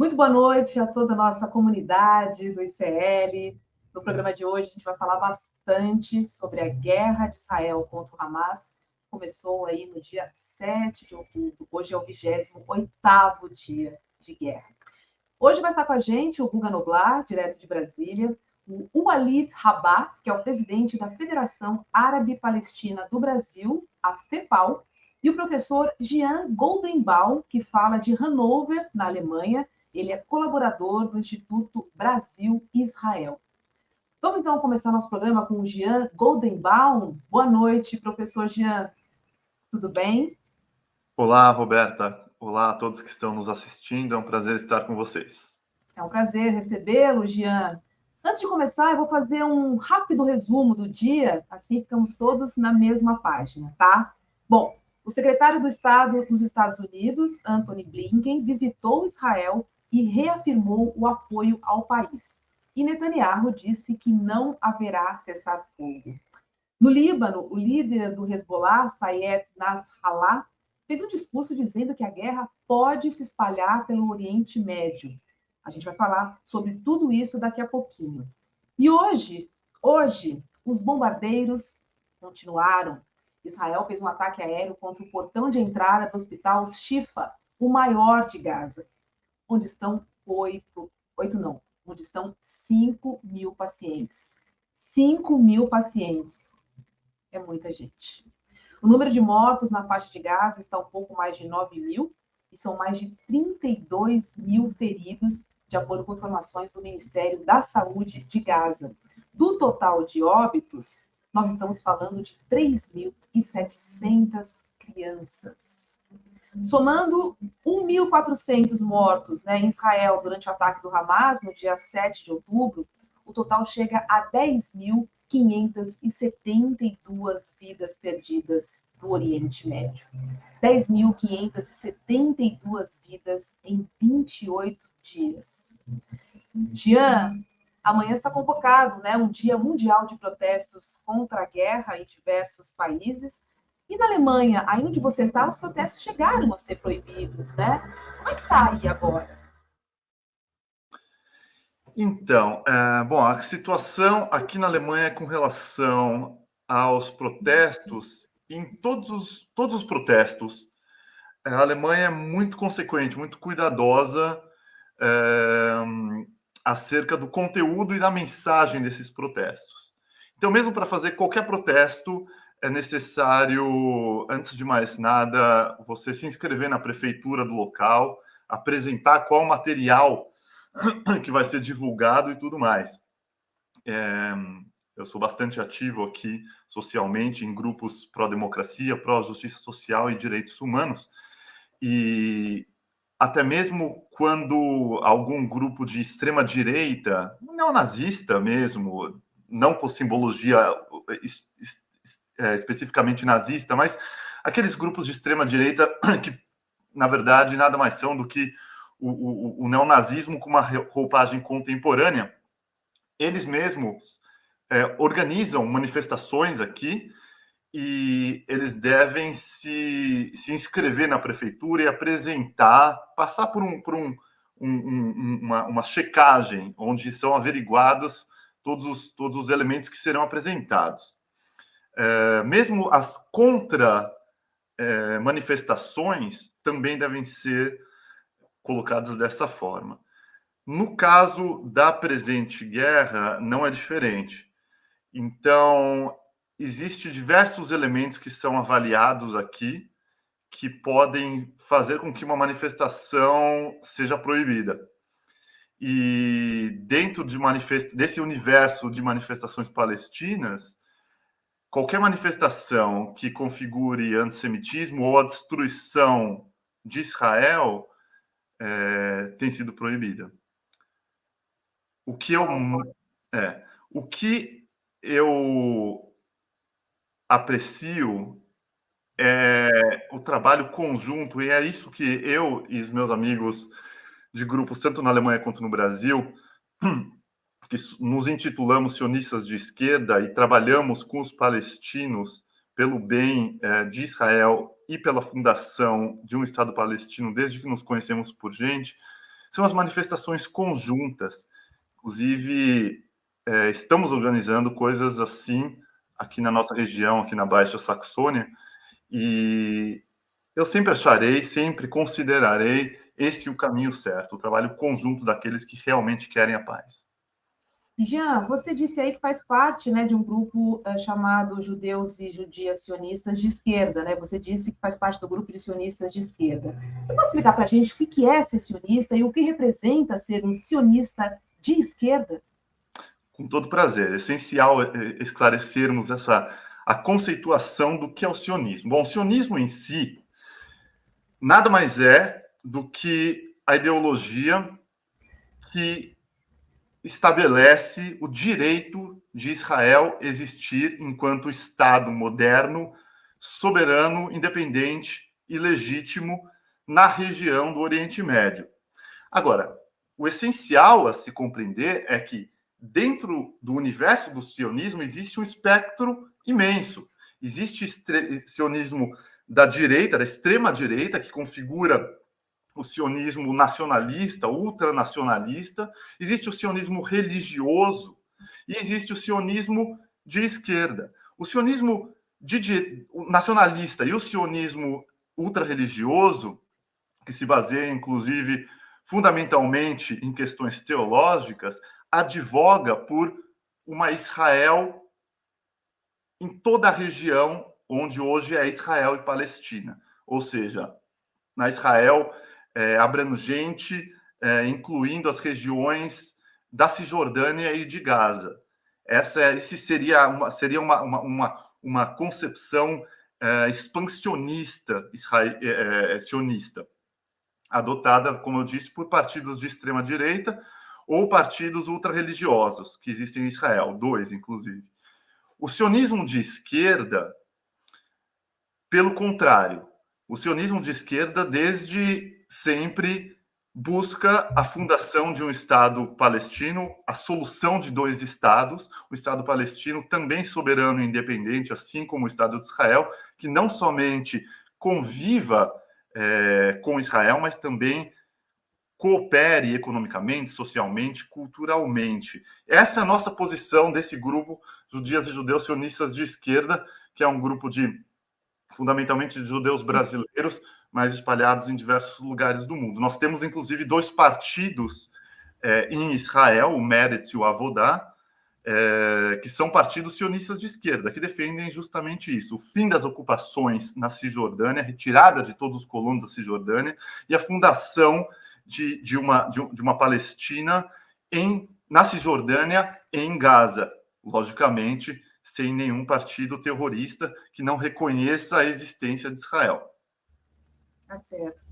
Muito boa noite a toda a nossa comunidade do ICL. No programa de hoje, a gente vai falar bastante sobre a guerra de Israel contra o Hamas. Começou aí no dia 7 de outubro. Hoje é o 28º dia de guerra. Hoje vai estar com a gente o Guga Noblar, direto de Brasília, o Walid Rabah, que é o presidente da Federação Árabe-Palestina do Brasil, a FEPAL, e o professor Jean Goldenbaum, que fala de Hannover, na Alemanha. Ele é colaborador do Instituto Brasil-Israel. Vamos então começar nosso programa com o Jean Goldenbaum. Boa noite, professor Jean. Tudo bem? Olá, Roberta. Olá a todos que estão nos assistindo. É um prazer estar com vocês. É um prazer recebê-lo, Jean. Antes de começar, eu vou fazer um rápido resumo do dia, assim ficamos todos na mesma página, tá? Bom, o secretário do Estado dos Estados Unidos, Antony Blinken, visitou Israel e reafirmou o apoio ao país. E Netanyahu disse que não haverá cessar-fogo. No Líbano, o líder do Hezbollah, Sayed Nasrallah, fez um discurso dizendo que a guerra pode se espalhar pelo Oriente Médio. A gente vai falar sobre tudo isso daqui a pouquinho. E hoje, os bombardeiros continuaram. Israel fez um ataque aéreo contra o portão de entrada do hospital Shifa, o maior de Gaza, onde estão onde estão 5 mil pacientes. 5 mil pacientes. É muita gente. O número de mortos na faixa de Gaza está um pouco mais de 9 mil e são mais de 32 mil feridos, de acordo com informações do Ministério da Saúde de Gaza. Do total de óbitos, nós estamos falando de 3.700 crianças. Somando 1.400 mortos, em Israel durante o ataque do Hamas, no dia 7 de outubro, o total chega a 10.572 vidas perdidas no Oriente Médio. 10.572 vidas em 28 dias. Jean, amanhã está convocado, um dia mundial de protestos contra a guerra em diversos países. E na Alemanha, aí onde você está, os protestos chegaram a ser proibidos, né? Como é que está aí agora? Então, a situação aqui na Alemanha com relação aos protestos, em todos os protestos, a Alemanha é muito consequente, muito cuidadosa acerca do conteúdo e da mensagem desses protestos. Então, mesmo para fazer qualquer protesto, é necessário, antes de mais nada, você se inscrever na prefeitura do local, apresentar qual material que vai ser divulgado e tudo mais. Eu sou bastante ativo aqui socialmente em grupos pró-democracia, pró-justiça social e direitos humanos, e até mesmo quando algum grupo de extrema-direita, neonazista mesmo, não com simbologia especificamente nazista, mas aqueles grupos de extrema-direita que, na verdade, nada mais são do que o neonazismo com uma roupagem contemporânea, eles mesmos organizam manifestações aqui e eles devem se inscrever na prefeitura e apresentar, passar por uma checagem, onde são averiguados todos os elementos que serão apresentados. Mesmo as manifestações também devem ser colocadas dessa forma. No caso da presente guerra, não é diferente. Então, existem diversos elementos que são avaliados aqui que podem fazer com que uma manifestação seja proibida. E dentro desse universo de manifestações palestinas, qualquer manifestação que configure antissemitismo ou a destruição de Israel tem sido proibida. O que eu aprecio é o trabalho conjunto, e é isso que eu e os meus amigos de grupos, tanto na Alemanha quanto no Brasil, que nos intitulamos sionistas de esquerda e trabalhamos com os palestinos pelo bem de Israel e pela fundação de um Estado palestino desde que nos conhecemos por gente, são as manifestações conjuntas. Inclusive, estamos organizando coisas assim aqui na nossa região, aqui na Baixa Saxônia, e eu sempre acharei, sempre considerarei esse o caminho certo, o trabalho conjunto daqueles que realmente querem a paz. Jean, você disse aí que faz parte, né, de um grupo chamado Judeus e Judias Sionistas de Esquerda, né? Você disse que faz parte do grupo de sionistas de esquerda. Você pode explicar para a gente o que é ser sionista e o que representa ser um sionista de esquerda? Com todo prazer. É essencial esclarecermos a conceituação do que é o sionismo. Bom, o sionismo em si nada mais é do que a ideologia que estabelece o direito de Israel existir enquanto Estado moderno, soberano, independente e legítimo na região do Oriente Médio. Agora, o essencial a se compreender é que dentro do universo do sionismo existe um espectro imenso. Existe sionismo da direita, da extrema direita, que configura o sionismo nacionalista, ultranacionalista, existe o sionismo religioso e existe o sionismo de esquerda. O sionismo o nacionalista e o sionismo ultrarreligioso, que se baseia, inclusive, fundamentalmente em questões teológicas, advoga por uma Israel em toda a região onde hoje é Israel e Palestina. Ou seja, na Israel abrangente, incluindo as regiões da Cisjordânia e de Gaza. Esse seria uma concepção expansionista sionista, adotada, como eu disse, por partidos de extrema-direita ou partidos ultra-religiosos que existem em Israel, dois, inclusive. O sionismo de esquerda, pelo contrário, o sionismo de esquerda, desde sempre, busca a fundação de um Estado palestino, a solução de dois Estados, o Estado palestino também soberano e independente, assim como o Estado de Israel, que não somente conviva com Israel, mas também coopere economicamente, socialmente, culturalmente. Essa é a nossa posição desse grupo, Judias e Judeus Sionistas de Esquerda, que é um grupo fundamentalmente de judeus brasileiros, mas espalhados em diversos lugares do mundo. Nós temos, inclusive, dois partidos em Israel, o Meretz e o Avodá, que são partidos sionistas de esquerda, que defendem justamente isso, o fim das ocupações na Cisjordânia, a retirada de todos os colonos da Cisjordânia e a fundação de uma Palestina na Cisjordânia e em Gaza, logicamente, sem nenhum partido terrorista que não reconheça a existência de Israel. Tá certo.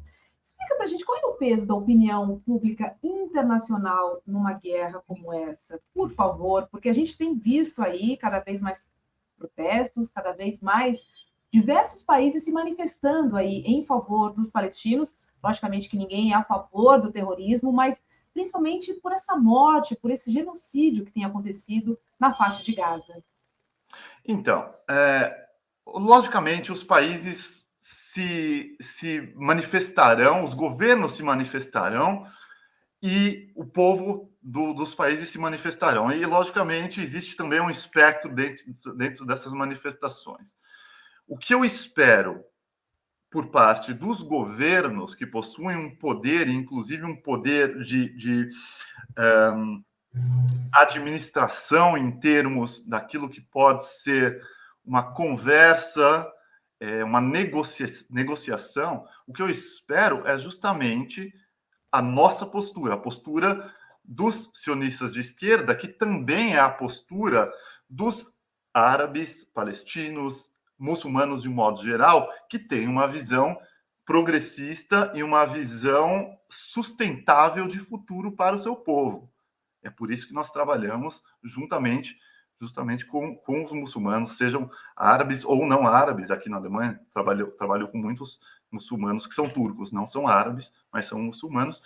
Explica para a gente qual é o peso da opinião pública internacional numa guerra como essa, por favor, porque a gente tem visto aí cada vez mais protestos, cada vez mais diversos países se manifestando aí em favor dos palestinos. Logicamente que ninguém é a favor do terrorismo, mas principalmente por essa morte, por esse genocídio que tem acontecido na faixa de Gaza. Então, logicamente, os países se manifestarão, os governos se manifestarão e o povo dos países se manifestarão. E, logicamente, existe também um espectro dentro dessas manifestações. O que eu espero por parte dos governos que possuem um poder, inclusive um poder de administração em termos daquilo que pode ser uma conversa, uma negociação, o que eu espero é justamente a nossa postura, a postura dos sionistas de esquerda, que também é a postura dos árabes, palestinos, muçulmanos de um modo geral, que tem uma visão progressista e uma visão sustentável de futuro para o seu povo. É por isso que nós trabalhamos justamente com os muçulmanos, sejam árabes ou não árabes. Aqui na Alemanha, trabalho com muitos muçulmanos que são turcos, não são árabes, mas são muçulmanos.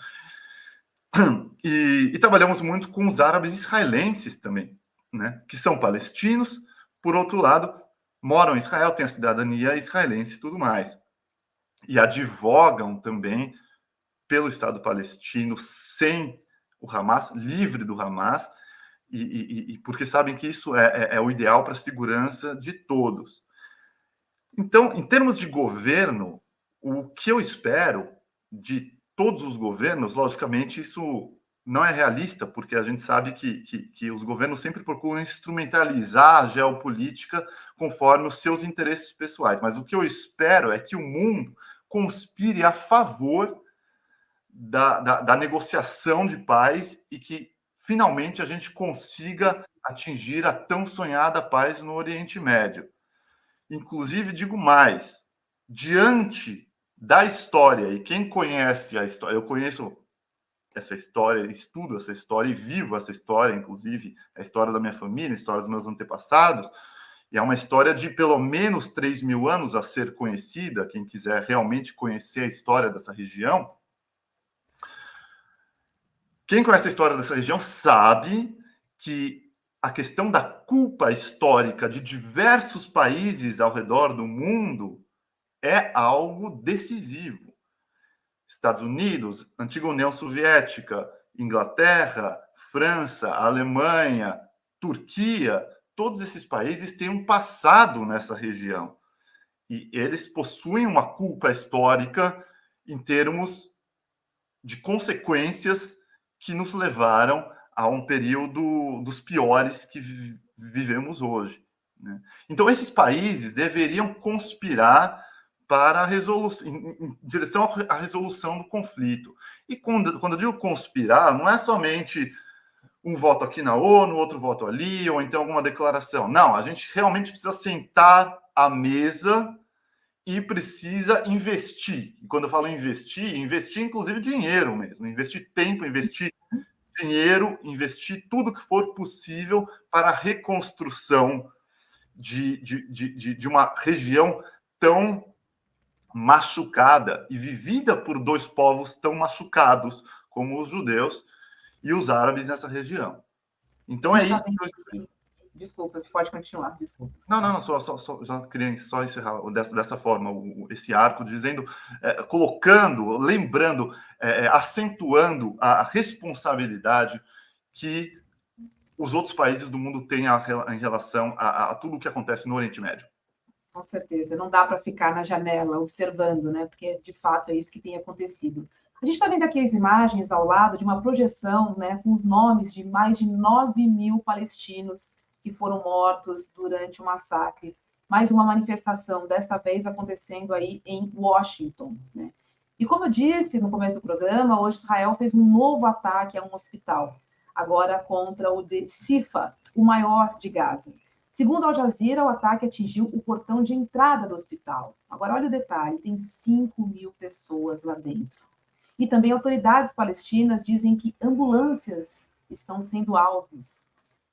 E trabalhamos muito com os árabes israelenses também, né, que são palestinos, por outro lado, moram em Israel, têm a cidadania israelense e tudo mais. E advogam também pelo Estado palestino, sem o Hamas, livre do Hamas, e porque sabem que isso é o ideal para a segurança de todos. Então, em termos de governo, o que eu espero de todos os governos, logicamente, isso não é realista, porque a gente sabe que os governos sempre procuram instrumentalizar a geopolítica conforme os seus interesses pessoais. Mas o que eu espero é que o mundo conspire a favor da negociação de paz e que finalmente a gente consiga atingir a tão sonhada paz no Oriente Médio. Inclusive, digo mais, diante da história, e quem conhece a história, eu conheço essa história, estudo essa história e vivo essa história, inclusive a história da minha família, a história dos meus antepassados, e é uma história de pelo menos 3.000 anos a ser conhecida, quem quiser realmente conhecer a história dessa região. Quem conhece a história dessa região sabe que a questão da culpa histórica de diversos países ao redor do mundo é algo decisivo. Estados Unidos, antiga União Soviética, Inglaterra, França, Alemanha, Turquia, todos esses países têm um passado nessa região. E eles possuem uma culpa histórica em termos de consequências que nos levaram a um período dos piores que vivemos hoje, né? Então, esses países deveriam conspirar para a resolução, em direção à resolução do conflito. E quando eu digo conspirar, não é somente um voto aqui na ONU, outro voto ali, ou então alguma declaração. Não, a gente realmente precisa sentar à mesa e precisa investir. E quando eu falo investir, investir inclusive dinheiro mesmo, investir tempo, investir dinheiro, investir tudo que for possível para a reconstrução de uma região tão machucada e vivida por dois povos tão machucados como os judeus e os árabes nessa região. A Então gente é está isso vendo que eu aqui. Desculpa, você pode continuar, desculpa. Não, já queria só encerrar dessa forma esse arco, dizendo, colocando, lembrando, acentuando a responsabilidade que os outros países do mundo têm em relação a tudo o que acontece no Oriente Médio. Com certeza, não dá para ficar na janela observando, né? Porque de fato é isso que tem acontecido. A gente está vendo aqui as imagens ao lado de uma projeção, né, com os nomes de mais de 9.000 palestinos que foram mortos durante o massacre. Mais uma manifestação, desta vez acontecendo aí em Washington, né? E como eu disse no começo do programa, hoje Israel fez um novo ataque a um hospital, agora contra o de Shifa, o maior de Gaza. Segundo Al Jazeera, o ataque atingiu o portão de entrada do hospital. Agora, olha o detalhe: tem 5.000 pessoas lá dentro. E também autoridades palestinas dizem que ambulâncias estão sendo alvos.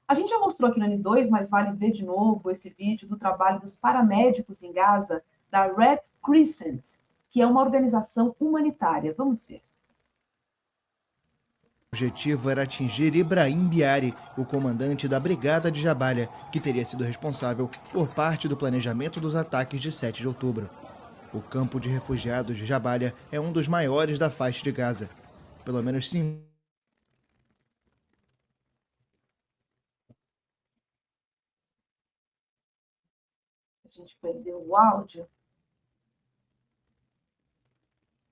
A gente já mostrou aqui no N2, mas vale ver de novo esse vídeo do trabalho dos paramédicos em Gaza, da Red Crescent, que é uma organização humanitária. Vamos ver. O objetivo era atingir Ibrahim Biari, o comandante da Brigada de Jabalia, que teria sido responsável por parte do planejamento dos ataques de 7 de outubro. O campo de refugiados de Jabalia é um dos maiores da faixa de Gaza. Pelo menos 5. A gente perdeu o áudio,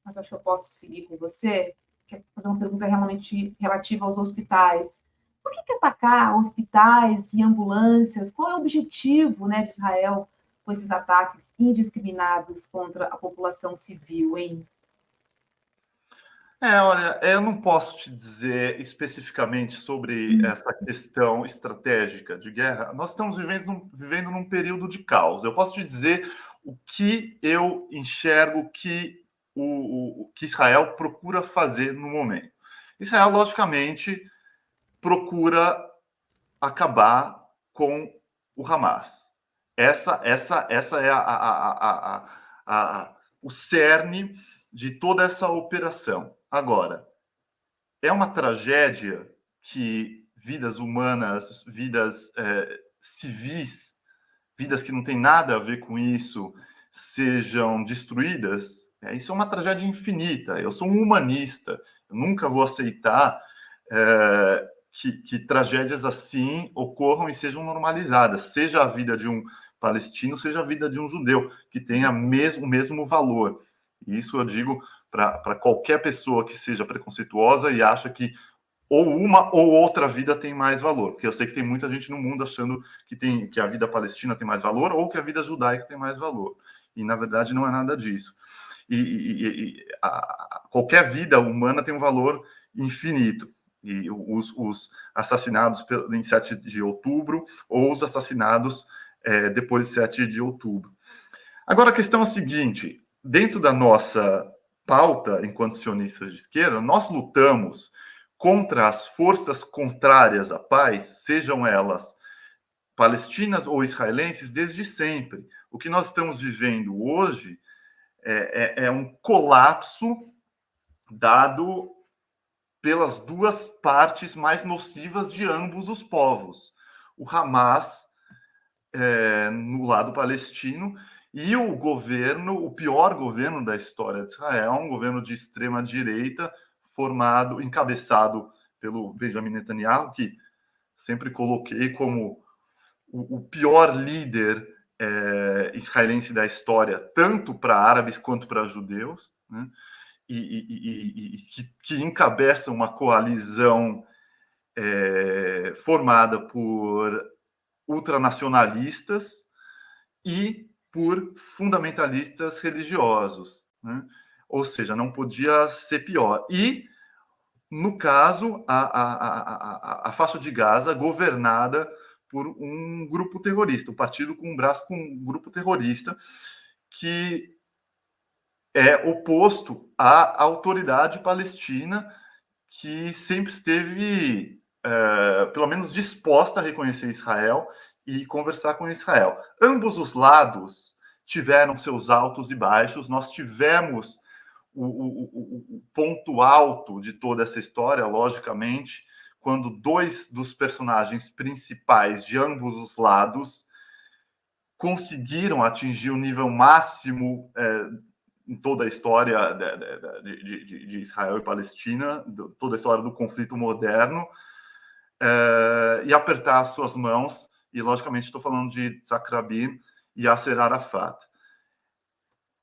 mas acho que eu posso seguir com você. Quero fazer uma pergunta realmente relativa aos hospitais. Por que atacar hospitais e ambulâncias? Qual é o objetivo, né, de Israel com esses ataques indiscriminados contra a população civil, hein? Olha, eu não posso te dizer especificamente sobre essa questão estratégica de guerra. Nós estamos vivendo num período de caos. Eu posso te dizer o que eu enxergo que que Israel procura fazer no momento. Israel, logicamente, procura acabar com o Hamas. Essa é o cerne de toda essa operação. Agora, é uma tragédia que vidas humanas, vidas civis, vidas que não têm nada a ver com isso, sejam destruídas? Isso é uma tragédia infinita. Eu sou um humanista. Eu nunca vou aceitar que tragédias assim ocorram e sejam normalizadas, seja a vida de um palestino, seja a vida de um judeu, que tenha o mesmo valor. E isso eu digo para qualquer pessoa que seja preconceituosa e acha que ou uma ou outra vida tem mais valor, porque eu sei que tem muita gente no mundo achando que a vida palestina tem mais valor ou que a vida judaica tem mais valor. E, na verdade, não é nada disso. Qualquer vida humana tem um valor infinito. E os assassinados em 7 de outubro ou os assassinados depois de 7 de outubro. Agora, a questão é a seguinte, dentro da nossa pauta, enquanto sionistas de esquerda, nós lutamos contra as forças contrárias à paz, sejam elas palestinas ou israelenses, desde sempre. O que nós estamos vivendo hoje é um colapso dado pelas duas partes mais nocivas de ambos os povos. O Hamas, no lado palestino, e o governo, o pior governo da história de Israel, um governo de extrema-direita, encabeçado pelo Benjamin Netanyahu, que sempre coloquei como o pior líder israelense da história, tanto para árabes quanto para judeus, né? Que encabeça uma coalizão formada por ultranacionalistas e por fundamentalistas religiosos, né? Ou seja, não podia ser pior. E, no caso, a faixa de Gaza governada por um grupo terrorista, um partido com um braço com um grupo terrorista que é oposto à autoridade palestina, que sempre esteve, pelo menos, disposta a reconhecer Israel e conversar com Israel. Ambos os lados tiveram seus altos e baixos. Nós tivemos o ponto alto de toda essa história, logicamente, quando dois dos personagens principais de ambos os lados conseguiram atingir o nível máximo em toda a história de Israel e Palestina, toda a história do conflito moderno, e apertar as suas mãos. E, logicamente, estou falando de Yitzhak Rabin e Yasser Arafat.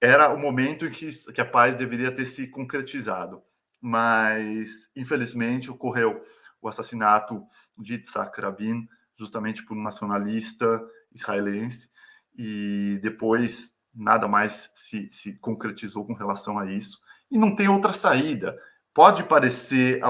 Era o momento em que a paz deveria ter se concretizado, mas, infelizmente, ocorreu o assassinato de Yitzhak Rabin, justamente por um nacionalista israelense, e depois nada mais se concretizou com relação a isso, e não tem outra saída. Pode parecer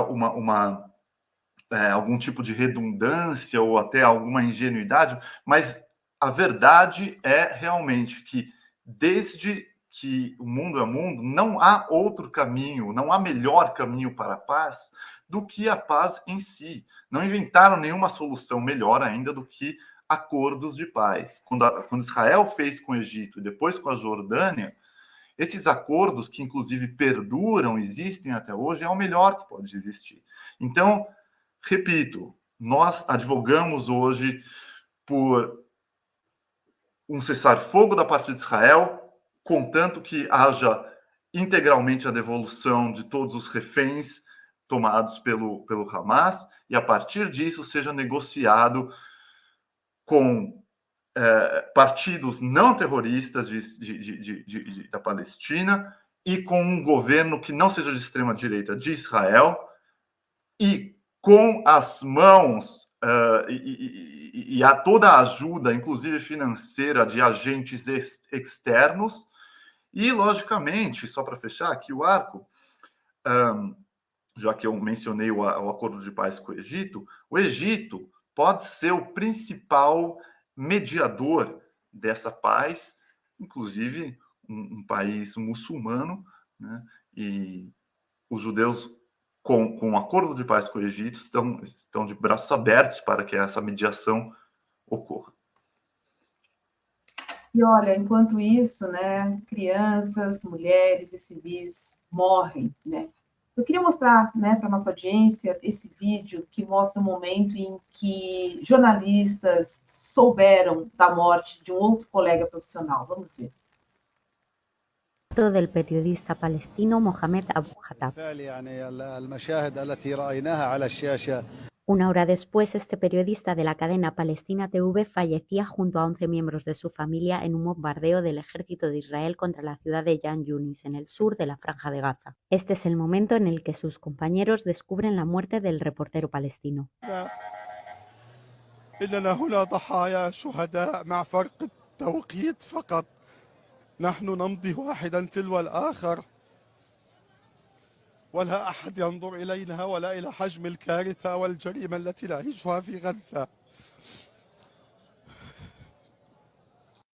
algum tipo de redundância ou até alguma ingenuidade, mas a verdade é realmente que, desde que o mundo é mundo, não há outro caminho, não há melhor caminho para a paz do que a paz em si. Não inventaram nenhuma solução melhor ainda do que acordos de paz. Quando Israel fez com o Egito e depois com a Jordânia, esses acordos, que inclusive perduram, existem até hoje, é o melhor que pode existir. Então, repito, nós advogamos hoje por um cessar-fogo da parte de Israel, contanto que haja integralmente a devolução de todos os reféns tomados pelo Hamas, e a partir disso seja negociado com partidos não terroristas da Palestina e com um governo que não seja de extrema-direita de Israel, e com as mãos e a toda a ajuda, inclusive financeira, de agentes externos. E, logicamente, só para fechar aqui o arco, já que eu mencionei o acordo de paz com o Egito pode ser o principal mediador dessa paz, inclusive um país muçulmano, né? E os judeus, com o acordo de paz com o Egito, estão de braços abertos para que essa mediação ocorra. E olha, enquanto isso, né, crianças, mulheres e civis morrem, né? Eu queria mostrar, né, para a nossa audiência esse vídeo que mostra o momento em que jornalistas souberam da morte de um outro colega profissional. Vamos ver. asesinato del periodista palestino Mohamed Abu Khattab. Una hora después, este periodista de la cadena Palestina TV fallecía junto a 11 miembros de su familia en un bombardeo del ejército de Israel contra la ciudad de Khan Yunis, en el sur de la Franja de Gaza. Este es el momento en el que sus compañeros descubren la muerte del reportero palestino. إننا هنا ضحايا شهداء مع فرق التوقيت فقط. نحن نمضي واحدا تلو الآخر ولا أحد ينظر إلينا ولا إلى حجم الكارثة والجريمة التي نعيشها في غزة.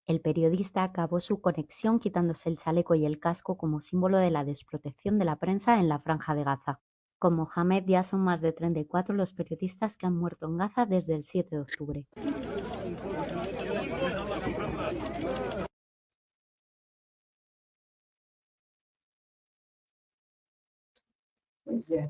El periodista acabó su conexión quitándose el chaleco y el casco como símbolo de la desprotección de la prensa en la Franja de Gaza. Con Mohamed ya son más de 34 los periodistas que han muerto en Gaza desde el 7 de octubre. Pois é.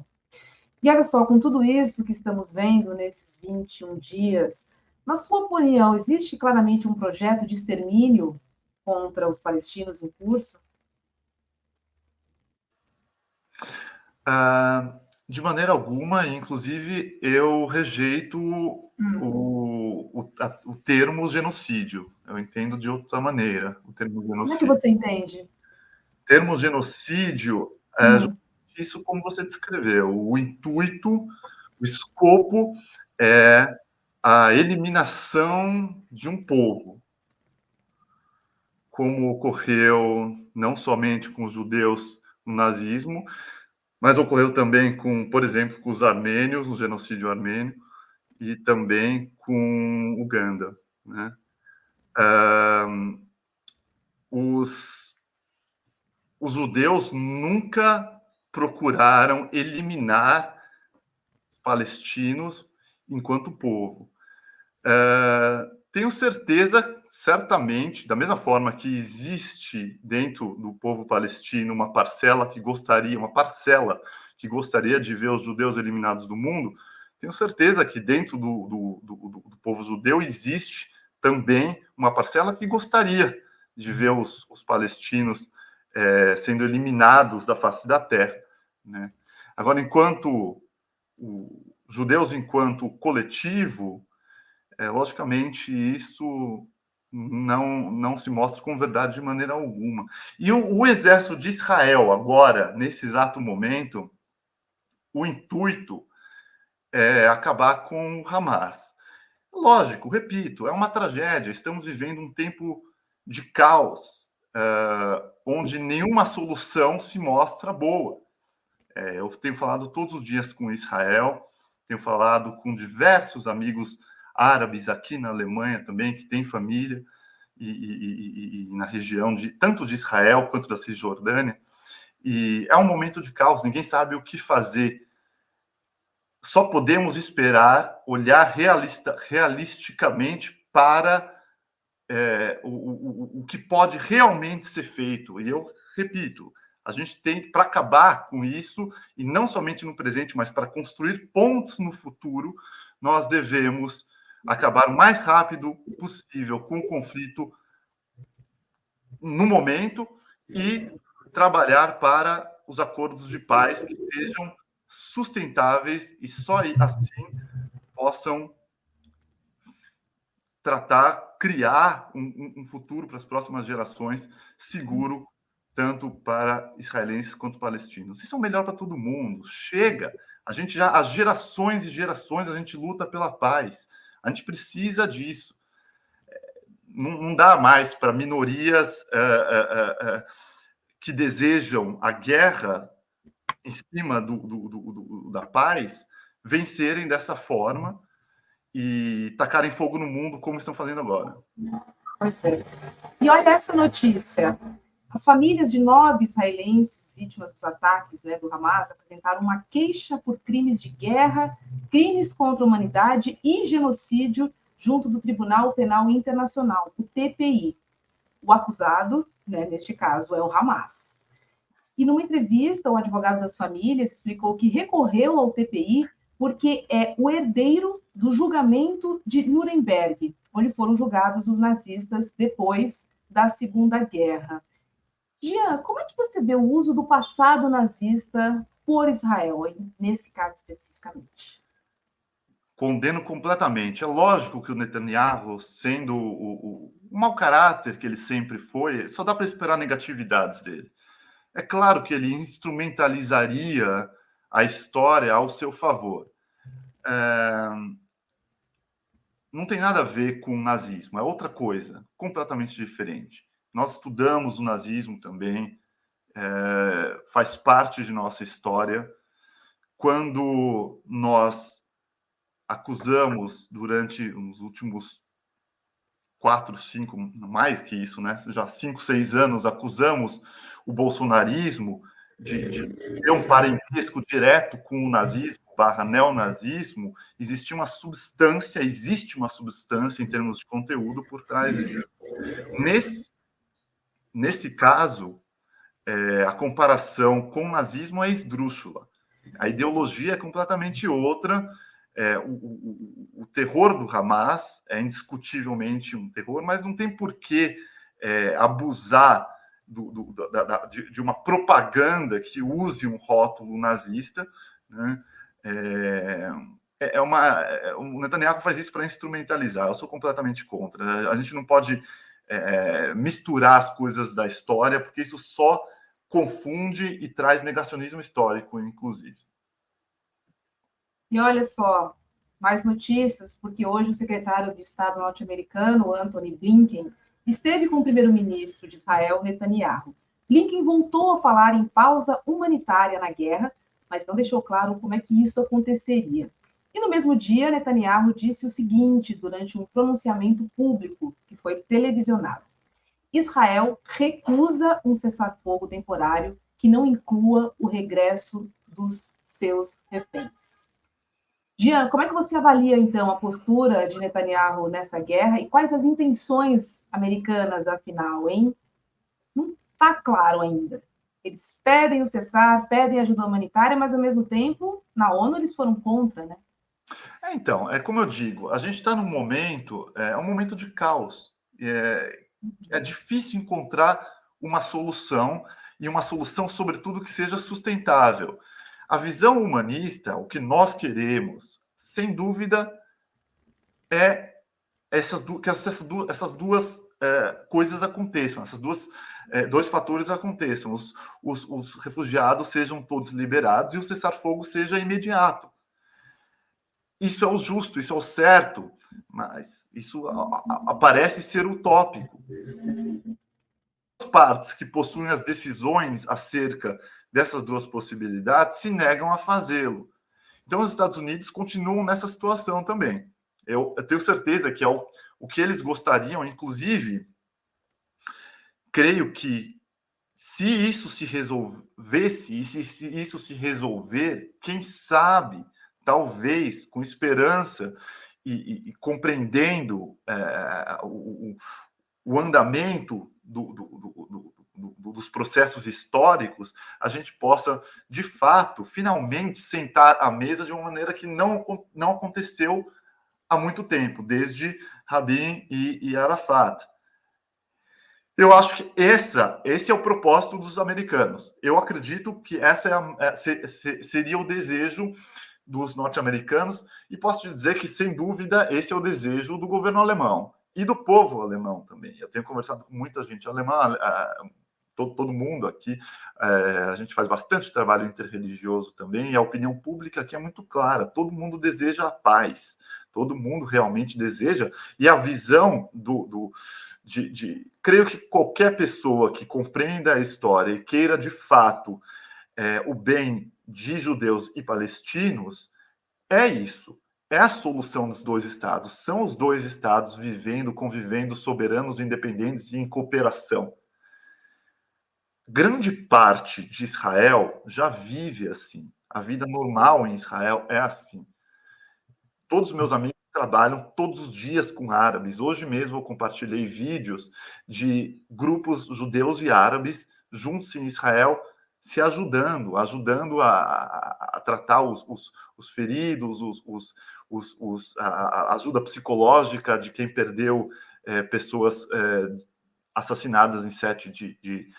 E olha só, com tudo isso que estamos vendo nesses 21 dias, na sua opinião, existe claramente um projeto de extermínio contra os palestinos em curso? De maneira alguma, inclusive, eu rejeito o termo genocídio. Eu entendo de outra maneira o termo genocídio. Como é que você entende? O termo genocídio é justamente isso como você descreveu. O intuito, o escopo é a eliminação de um povo, como ocorreu não somente com os judeus no nazismo, mas ocorreu também com, por exemplo, com os armênios, no genocídio armênio, e também com Uganda, né? Os judeus nunca procuraram eliminar os palestinos enquanto povo. Tenho certeza, certamente, da mesma forma que existe dentro do povo palestino uma parcela que gostaria de ver os judeus eliminados do mundo, tenho certeza que dentro do povo judeu existe também uma parcela que gostaria de ver os palestinos sendo eliminados da face da terra, né? Agora, enquanto judeus enquanto coletivo, logicamente isso não se mostra com verdade de maneira alguma. E o exército de Israel agora, nesse exato momento, o intuito é acabar com o Hamas. Lógico, repito, é uma tragédia. Estamos vivendo um tempo de caos, onde nenhuma solução se mostra boa. Eu tenho falado todos os dias com Israel, tenho falado com diversos amigos árabes aqui na Alemanha também, que têm família, e na região tanto de Israel quanto da Cisjordânia. E é um momento de caos, ninguém sabe o que fazer. Só podemos esperar, olhar realisticamente para o que pode realmente ser feito. E eu repito, a gente tem, para acabar com isso, e não somente no presente, mas para construir pontes no futuro, nós devemos acabar o mais rápido possível com o conflito no momento e trabalhar para os acordos de paz que sejam sustentáveis e só assim possam criar um futuro para as próximas gerações seguro, tanto para israelenses quanto palestinos. Isso é o melhor para todo mundo. Chega! Há gerações e gerações, a gente luta pela paz. A gente precisa disso. Não dá mais para minorias que desejam a guerra em cima da paz vencerem dessa forma e tacarem fogo no mundo como estão fazendo agora. Pois é. E olha essa notícia. As famílias de 9 israelenses vítimas dos ataques, né, do Hamas apresentaram uma queixa por crimes de guerra, crimes contra a humanidade e genocídio junto do Tribunal Penal Internacional, o TPI. O acusado, né, neste caso, é o Hamas. E numa entrevista, o advogado das famílias explicou que recorreu ao TPI porque é o herdeiro do julgamento de Nuremberg, onde foram julgados os nazistas depois da Segunda Guerra. Jean, como é que você vê o uso do passado nazista por Israel, hein, nesse caso especificamente? Condeno completamente. É lógico que o Netanyahu, sendo o mau caráter que ele sempre foi, só dá para esperar negatividades dele. É claro que ele instrumentalizaria a história ao seu favor. Não tem nada a ver com o nazismo, é outra coisa, completamente diferente. Nós estudamos o nazismo também, faz parte de nossa história. Quando nós acusamos durante os últimos 4, 5, mais que isso, né? Já 5, 6 anos, acusamos o bolsonarismo de ter um parentesco direto com o nazismo / neonazismo. Existe uma substância em termos de conteúdo por trás disso. Nesse caso, a comparação com o nazismo é esdrúxula. A ideologia é completamente outra. O terror do Hamas é indiscutivelmente um terror, mas não tem por que abusar de uma propaganda que use um rótulo nazista, né? O Netanyahu faz isso para instrumentalizar. Eu sou completamente contra. A gente não pode misturar as coisas da história, porque isso só confunde e traz negacionismo histórico, inclusive. E olha só, mais notícias, porque hoje o secretário de Estado norte-americano, Antony Blinken, esteve com o primeiro-ministro de Israel, Netanyahu. Blinken voltou a falar em pausa humanitária na guerra, mas não deixou claro como é que isso aconteceria. E no mesmo dia, Netanyahu disse o seguinte durante um pronunciamento público que foi televisionado: Israel recusa um cessar-fogo temporário que não inclua o regresso dos seus reféns. Jean, como é que você avalia, então, a postura de Netanyahu nessa guerra e quais as intenções americanas, afinal, hein? Não está claro ainda. Eles pedem o cessar, pedem ajuda humanitária, mas, ao mesmo tempo, na ONU eles foram contra, né? Então, é como eu digo, a gente está num momento, um momento de caos. É difícil encontrar uma solução, e uma solução, sobretudo, que seja sustentável. A visão humanista, o que nós queremos, sem dúvida, é que essas duas coisas aconteçam, dois fatores aconteçam. Os refugiados sejam todos liberados e o cessar-fogo seja imediato. Isso é o justo, isso é o certo, mas isso parece ser utópico. As partes que possuem as decisões acerca dessas duas possibilidades se negam a fazê-lo. Então, os Estados Unidos continuam nessa situação também. Eu tenho certeza que é o que eles gostariam, inclusive, creio que se isso se resolvesse, e se isso se resolver, quem sabe, talvez, com esperança e compreendendo o andamento dos processos históricos, a gente possa, de fato, finalmente sentar à mesa de uma maneira que não aconteceu há muito tempo, desde Rabin e Arafat. Eu acho que esse é o propósito dos americanos. Eu acredito que seria o desejo dos norte-americanos, e posso te dizer que, sem dúvida, esse é o desejo do governo alemão e do povo alemão também. Eu tenho conversado com muita gente alemã, todo mundo aqui, a gente faz bastante trabalho interreligioso também, e a opinião pública aqui é muito clara, todo mundo deseja a paz, todo mundo realmente deseja, e a visão creio que qualquer pessoa que compreenda a história e queira, de fato, o bem de judeus e palestinos, é isso. É a solução dos dois estados. São os dois estados vivendo, convivendo, soberanos, independentes e em cooperação. Grande parte de Israel já vive assim. A vida normal em Israel é assim. Todos os meus amigos trabalham todos os dias com árabes. Hoje mesmo eu compartilhei vídeos de grupos judeus e árabes juntos em Israel, se ajudando a tratar os feridos, a ajuda psicológica de quem perdeu pessoas assassinadas em 7 de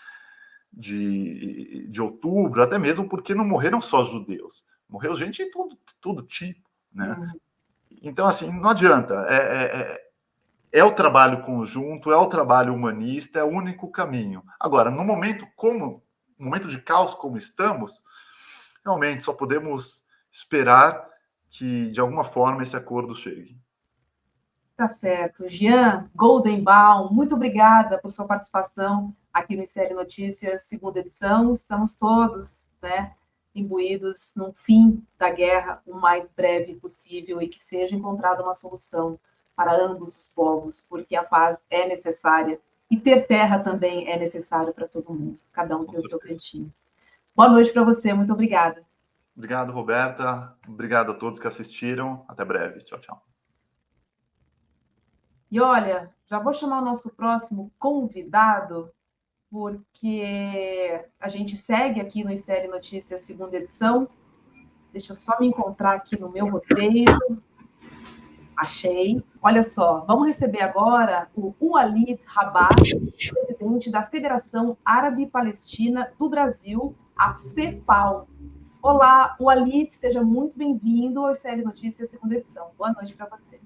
de outubro, até mesmo porque não morreram só judeus, morreu gente de todo tipo, né? Então, assim, não adianta, é o trabalho conjunto, é o trabalho humanista, é o único caminho. Agora, no momento de caos como estamos, realmente só podemos esperar que, de alguma forma, esse acordo chegue. Tá certo. Jean Goldenbaum, muito obrigada por sua participação aqui no ICL Notícias, segunda edição. Estamos todos, né, imbuídos no fim da guerra o mais breve possível e que seja encontrada uma solução para ambos os povos, porque a paz é necessária e ter terra também é necessário para todo mundo. Cada um tem o seu cantinho. Boa noite para você, muito obrigada. Obrigado, Roberta. Obrigado a todos que assistiram. Até breve. Tchau, tchau. E olha, já vou chamar o nosso próximo convidado, porque a gente segue aqui no ICL Notícias, segunda edição. Deixa eu só me encontrar aqui no meu roteiro. Achei. Olha só, vamos receber agora o Walid Rabah, presidente da Federação Árabe Palestina do Brasil, a FEPAL. Olá, Walid, seja muito bem-vindo ao ICL Notícias, segunda edição. Boa noite para você.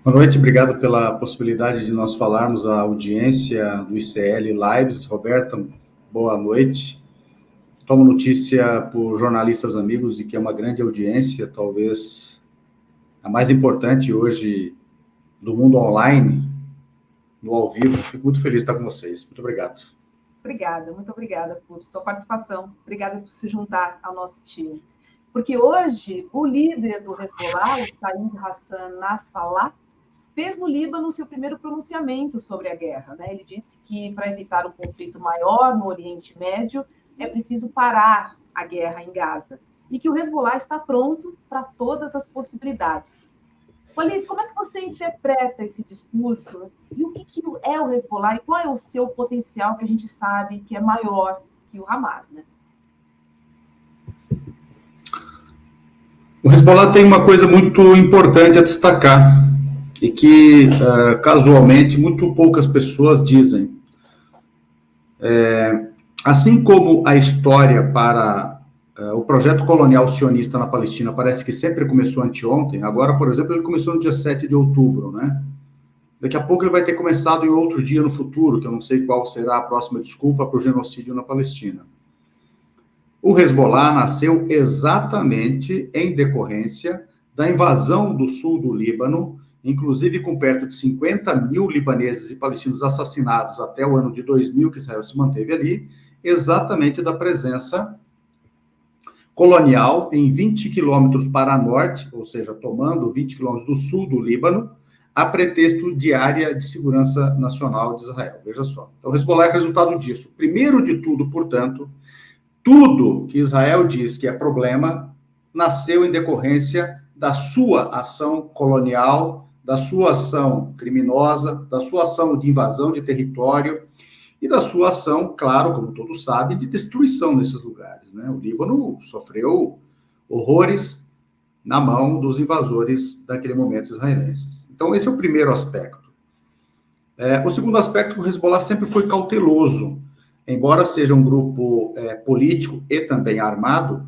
Boa noite, obrigado pela possibilidade de nós falarmos à audiência do ICL Lives. Roberta, boa noite. Tomo notícia por jornalistas amigos de que é uma grande audiência, talvez a mais importante hoje do mundo online, no ao vivo. Fico muito feliz de estar com vocês. Muito obrigado. Obrigada, muito obrigada por sua participação. Obrigada por se juntar ao nosso time. Porque hoje o líder do Hezbollah, o Said Hassan Nasrallah, fez no Líbano seu primeiro pronunciamento sobre a guerra, né? Ele disse que para evitar um conflito maior no Oriente Médio é preciso parar a guerra em Gaza e que o Hezbollah está pronto para todas as possibilidades. Walid, como é que você interpreta esse discurso? E o que é o Hezbollah e qual é o seu potencial que a gente sabe que é maior que o Hamas, né? O Hezbollah tem uma coisa muito importante a destacar e que, casualmente, muito poucas pessoas dizem. Assim como a história para o projeto colonial sionista na Palestina parece que sempre começou anteontem, agora, por exemplo, ele começou no dia 7 de outubro, né? Daqui a pouco ele vai ter começado em outro dia no futuro, que eu não sei qual será a próxima desculpa para o genocídio na Palestina. O Hezbollah nasceu exatamente em decorrência da invasão do sul do Líbano, inclusive com perto de 50 mil libaneses e palestinos assassinados até o ano de 2000, que Israel se manteve ali, exatamente da presença colonial em 20 quilômetros para norte, ou seja, tomando 20 quilômetros do sul do Líbano, a pretexto de área de segurança nacional de Israel. Veja só. Então, o Hezbollah é resultado disso. Primeiro de tudo, portanto, tudo que Israel diz que é problema nasceu em decorrência da sua ação colonial, da sua ação criminosa, da sua ação de invasão de território e da sua ação, claro, como todos sabem, de destruição nesses lugares, né? O Líbano sofreu horrores na mão dos invasores daquele momento israelenses. Então, esse é o primeiro aspecto. O segundo aspecto, o Hezbollah sempre foi cauteloso, embora seja um grupo político e também armado,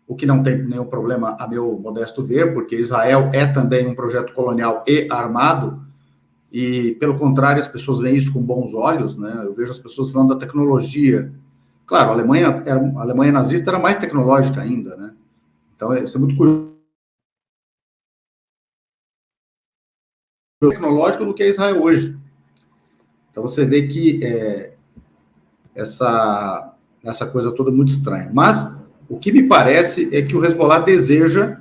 o que não tem nenhum problema, a meu modesto ver, porque Israel é também um projeto colonial e armado, e, pelo contrário, as pessoas veem isso com bons olhos, né? Eu vejo as pessoas falando da tecnologia. Claro, a Alemanha nazista era mais tecnológica ainda, né? Então, isso é muito curioso. Tecnológico do que é Israel hoje. Então, você vê que essa coisa toda é muito estranha. Mas o que me parece é que o Hezbollah deseja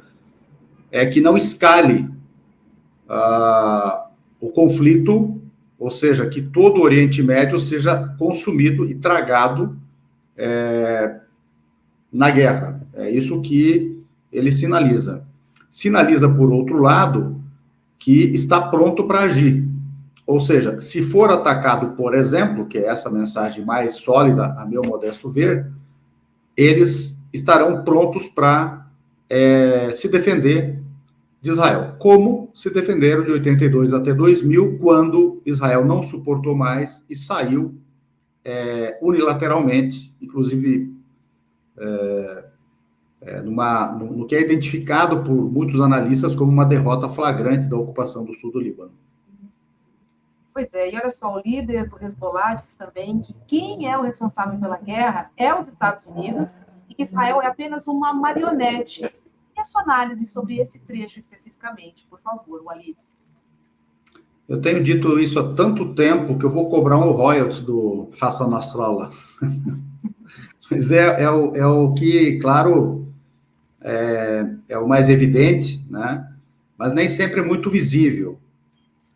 que não escale o conflito, ou seja, que todo o Oriente Médio seja consumido e tragado na guerra. É isso que ele sinaliza. Sinaliza, por outro lado, que está pronto para agir. Ou seja, se for atacado, por exemplo, que é essa mensagem mais sólida, a meu modesto ver, eles estarão prontos para se defender de Israel, como se defenderam de 82 até 2000, quando Israel não suportou mais e saiu unilateralmente, inclusive no que é identificado por muitos analistas como uma derrota flagrante da ocupação do sul do Líbano. Pois é, e olha só, o líder do Hezbollah disse também que quem é o responsável pela guerra é os Estados Unidos e que Israel é apenas uma marionete. E a sua análise sobre esse trecho especificamente, por favor, Walid? Eu tenho dito isso há tanto tempo que eu vou cobrar um royalties do Hassan Nasrallah. Mas é o que, claro, é o mais evidente, né? Mas nem sempre é muito visível.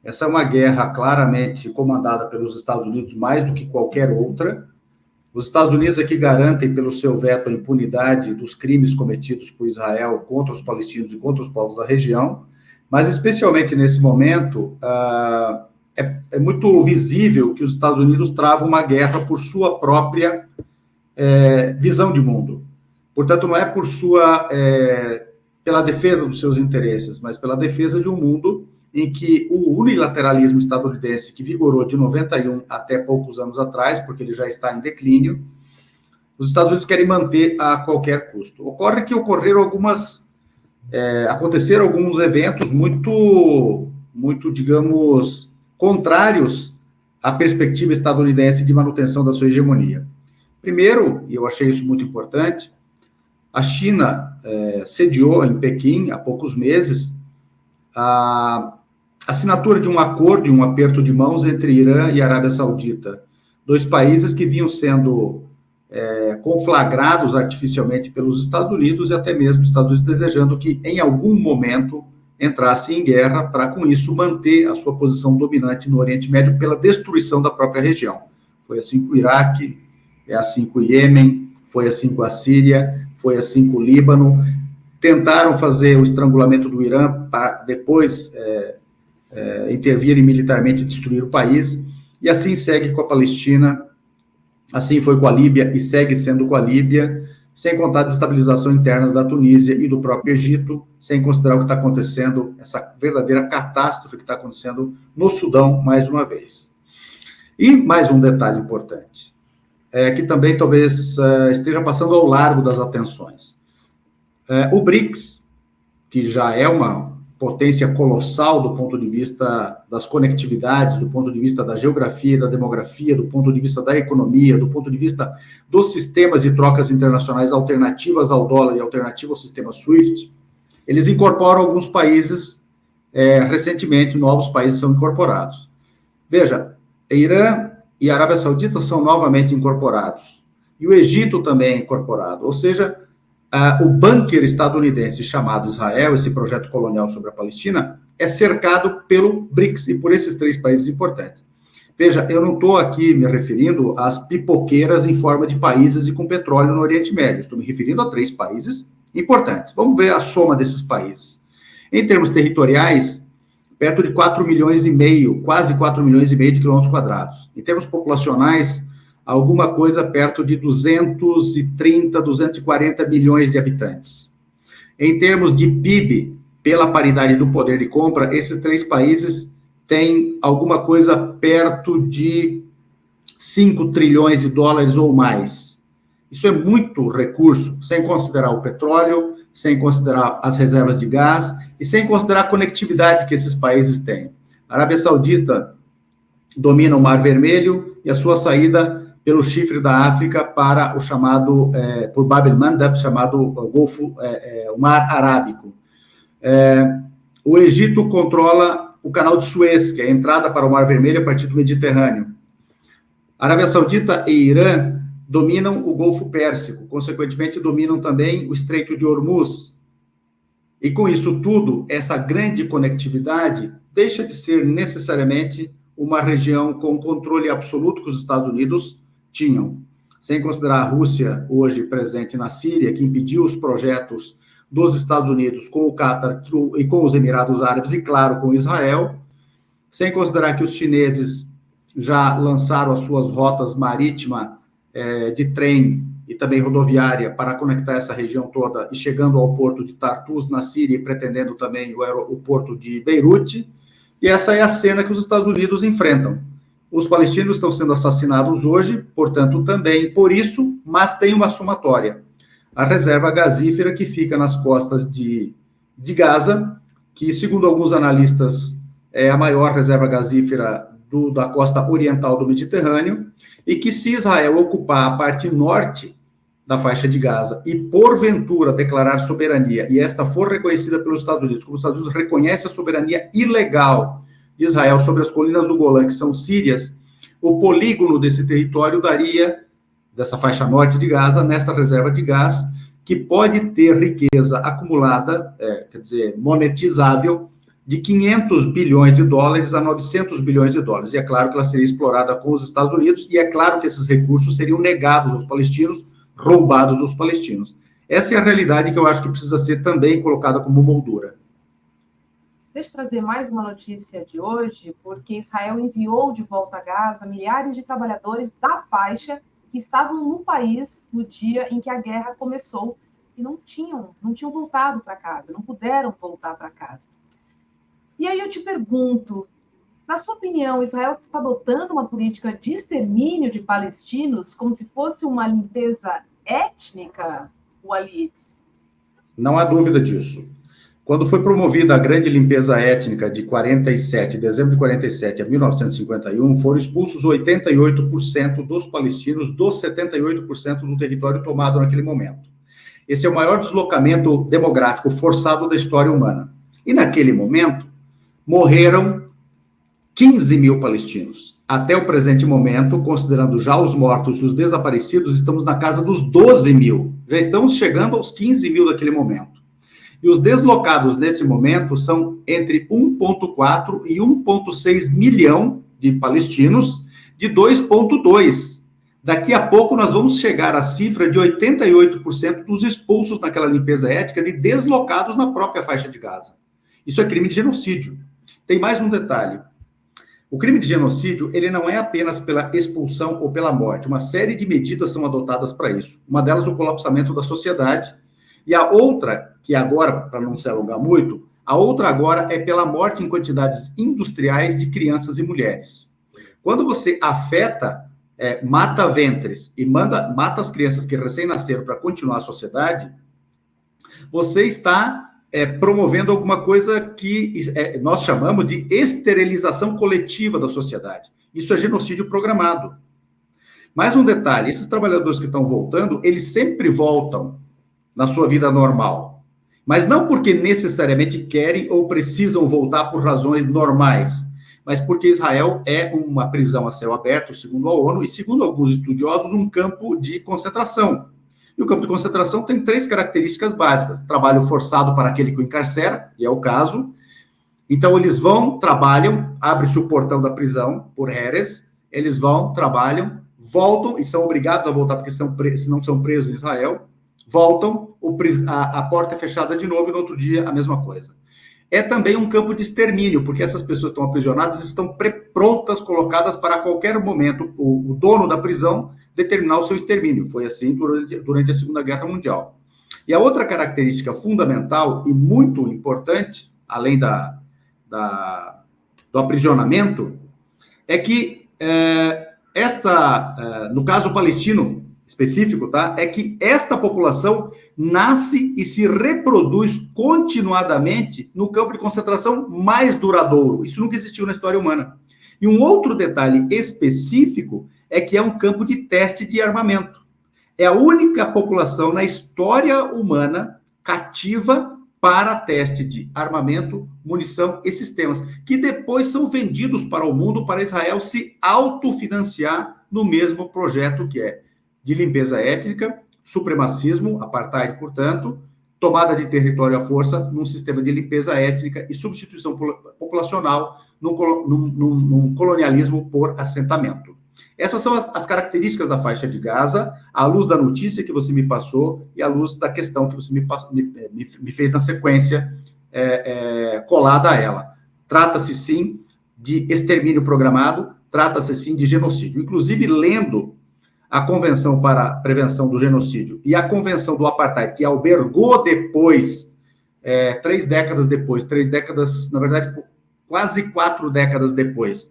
Essa é uma guerra claramente comandada pelos Estados Unidos mais do que qualquer outra. Os Estados Unidos é que garantem, pelo seu veto, a impunidade dos crimes cometidos por Israel contra os palestinos e contra os povos da região, mas, especialmente nesse momento, é muito visível que os Estados Unidos travam uma guerra por sua própria visão de mundo. Portanto, não é pela defesa dos seus interesses, mas pela defesa de um mundo em que o unilateralismo estadunidense, que vigorou de 91 até poucos anos atrás, porque ele já está em declínio, os Estados Unidos querem manter a qualquer custo. Ocorre que aconteceram alguns eventos muito, digamos, contrários à perspectiva estadunidense de manutenção da sua hegemonia. Primeiro, e eu achei isso muito importante, a China sediou em Pequim, há poucos meses, a assinatura de um acordo e um aperto de mãos entre Irã e Arábia Saudita, dois países que vinham sendo conflagrados artificialmente pelos Estados Unidos e até mesmo os Estados Unidos desejando que, em algum momento, entrasse em guerra para, com isso, manter a sua posição dominante no Oriente Médio pela destruição da própria região. Foi assim com o Iraque, é assim com o Iêmen, foi assim com a Síria, foi assim com o Líbano. Tentaram fazer o estrangulamento do Irã para depois intervirem militarmente e destruir o país, e assim segue com a Palestina, assim foi com a Líbia e segue sendo com a Líbia, sem contar a desestabilização interna da Tunísia e do próprio Egito, sem considerar o que está acontecendo, essa verdadeira catástrofe que está acontecendo no Sudão, mais uma vez. E mais um detalhe importante, que também talvez esteja passando ao largo das atenções. O BRICS, que já é uma potência colossal do ponto de vista das conectividades, do ponto de vista da geografia, da demografia, do ponto de vista da economia, do ponto de vista dos sistemas de trocas internacionais alternativas ao dólar e alternativas ao sistema SWIFT, eles incorporam alguns países, recentemente, novos países são incorporados. Veja, Irã e Arábia Saudita são novamente incorporados, e o Egito também é incorporado, ou seja, o bunker estadunidense chamado Israel, esse projeto colonial sobre a Palestina, é cercado pelo BRICS e por esses três países importantes. Veja, eu não estou aqui me referindo às pipoqueiras em forma de países e com petróleo no Oriente Médio, estou me referindo a três países importantes. Vamos ver a soma desses países. Em termos territoriais, perto de 4 milhões e meio, quase 4 milhões e meio de quilômetros quadrados. Em termos populacionais, alguma coisa perto de 230, 240 milhões de habitantes. Em termos de PIB, pela paridade do poder de compra, esses três países têm alguma coisa perto de 5 trilhões de dólares ou mais. Isso é muito recurso, sem considerar o petróleo, sem considerar as reservas de gás e sem considerar a conectividade que esses países têm. A Arábia Saudita domina o Mar Vermelho e a sua saída pelo chifre da África para o chamado, por Bab el-Mandeb, chamado Golfo, o Mar Arábico. O Egito controla o canal de Suez, que é a entrada para o Mar Vermelho a partir do Mediterrâneo. A Arábia Saudita e Irã dominam o Golfo Pérsico, consequentemente dominam também o Estreito de Hormuz. E com isso tudo, essa grande conectividade deixa de ser necessariamente uma região com controle absoluto que os Estados Unidos tinham, sem considerar a Rússia hoje presente na Síria, que impediu os projetos dos Estados Unidos com o Catar e com os Emirados Árabes e, claro, com Israel, sem considerar que os chineses já lançaram as suas rotas marítimas de trem e também rodoviária para conectar essa região toda e chegando ao porto de Tartus, na Síria, e pretendendo também o porto de Beirute, e essa é a cena que os Estados Unidos enfrentam. os palestinos estão sendo assassinados hoje, portanto, também por isso, mas tem uma somatória. A reserva gasífera que fica nas costas de Gaza, que, segundo alguns analistas, é a maior reserva gasífera da costa oriental do Mediterrâneo, e que, se Israel ocupar a parte norte da faixa de Gaza e, porventura, declarar soberania, e esta for reconhecida pelos Estados Unidos, como os Estados Unidos reconhecem a soberania ilegal de Israel sobre as colinas do Golã, que são sírias, o polígono desse território daria, dessa faixa norte de Gaza, nesta reserva de gás, que pode ter riqueza acumulada, quer dizer, monetizável, de 500 bilhões de dólares a 900 bilhões de dólares. E é claro que ela seria explorada com os Estados Unidos, e é claro que esses recursos seriam negados aos palestinos, roubados dos palestinos. Essa é a realidade que eu acho que precisa ser também colocada como moldura. Deixa eu trazer mais uma notícia de hoje, porque Israel enviou de volta a Gaza milhares de trabalhadores da faixa que estavam no país no dia em que a guerra começou e não tinham voltado para casa, não puderam voltar para casa. E aí eu te pergunto, na sua opinião, Israel está adotando uma política de extermínio de palestinos como se fosse uma limpeza étnica, Walid? Não há dúvida disso. Quando foi promovida a grande limpeza étnica de dezembro de 47 a 1951, foram expulsos 88% dos palestinos dos 78% do território tomado naquele momento. Esse é o maior deslocamento demográfico forçado da história humana. E naquele momento, morreram 15 mil palestinos. Até o presente momento, considerando já os mortos e os desaparecidos, estamos na casa dos 12 mil. Já estamos chegando aos 15 mil daquele momento. E os deslocados nesse momento são entre 1,4 e 1,6 milhão de palestinos, de 2,2. Daqui a pouco nós vamos chegar à cifra de 88% dos expulsos naquela limpeza étnica de deslocados na própria faixa de Gaza. Isso é crime de genocídio. Tem mais um detalhe. O crime de genocídio, ele não é apenas pela expulsão ou pela morte. Uma série de medidas são adotadas para isso. Uma delas, o colapsamento da sociedade. E a outra, que agora, para não se alongar muito, a outra agora é pela morte em quantidades industriais de crianças e mulheres. Quando você afeta, mata ventres e mata as crianças que recém-nasceram para continuar a sociedade, você está promovendo alguma coisa que nós chamamos de esterilização coletiva da sociedade. Isso é genocídio programado. Mais um detalhe, esses trabalhadores que estão voltando, eles sempre voltam na sua vida normal, mas não porque necessariamente querem ou precisam voltar por razões normais, mas porque Israel é uma prisão a céu aberto, segundo a ONU, e segundo alguns estudiosos, um campo de concentração. E o campo de concentração tem 3 características básicas. Trabalho forçado para aquele que o encarcera, e é o caso. Então, eles vão, trabalham, abre-se o portão da prisão, por Heres, eles vão, trabalham, voltam, e são obrigados a voltar, porque senão são presos em Israel, voltam, a porta é fechada de novo, e no outro dia a mesma coisa. É também um campo de extermínio, porque essas pessoas estão aprisionadas, estão prontas, colocadas para a qualquer momento, o dono da prisão determinar o seu extermínio. Foi assim durante a Segunda Guerra Mundial. E a outra característica fundamental e muito importante, além do aprisionamento, é que no caso palestino específico, tá? É que esta população nasce e se reproduz continuadamente no campo de concentração mais duradouro. Isso nunca existiu na história humana. E um outro detalhe específico é que é um campo de teste de armamento. É a única população na história humana cativa para teste de armamento, munição e sistemas, que depois são vendidos para o mundo, para Israel se autofinanciar no mesmo projeto que é de limpeza étnica, supremacismo, apartheid, portanto, tomada de território à força num sistema de limpeza étnica e substituição populacional num colonialismo por assentamento. Essas são as características da faixa de Gaza, à luz da notícia que você me passou e à luz da questão que você me fez na sequência colada a ela. Trata-se, sim, de extermínio programado, trata-se, sim, de genocídio. Inclusive, lendo a Convenção para a Prevenção do Genocídio e a Convenção do Apartheid, que albergou depois, 3 décadas depois, na verdade, quase 4 décadas depois,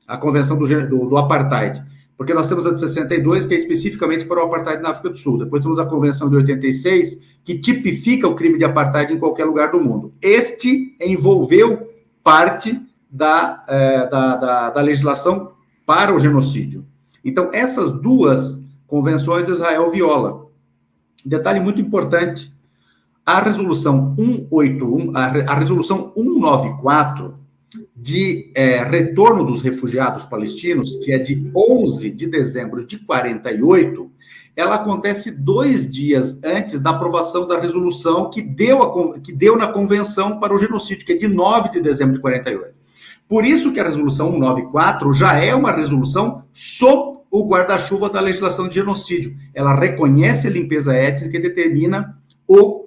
a convenção do apartheid, porque nós temos a de 62, que é especificamente para o apartheid na África do Sul. Depois temos a convenção de 86, que tipifica o crime de apartheid em qualquer lugar do mundo. Este envolveu parte da legislação para o genocídio. Então, essas duas convenções Israel viola. Detalhe muito importante, a resolução 181, a resolução 194, de retorno dos refugiados palestinos, que é de 11 de dezembro de 48, ela acontece 2 dias antes da aprovação da resolução que deu na Convenção para o Genocídio, que é de 9 de dezembro de 48. Por isso que a resolução 194 já é uma resolução sob o guarda-chuva da legislação de genocídio. Ela reconhece a limpeza étnica e determina o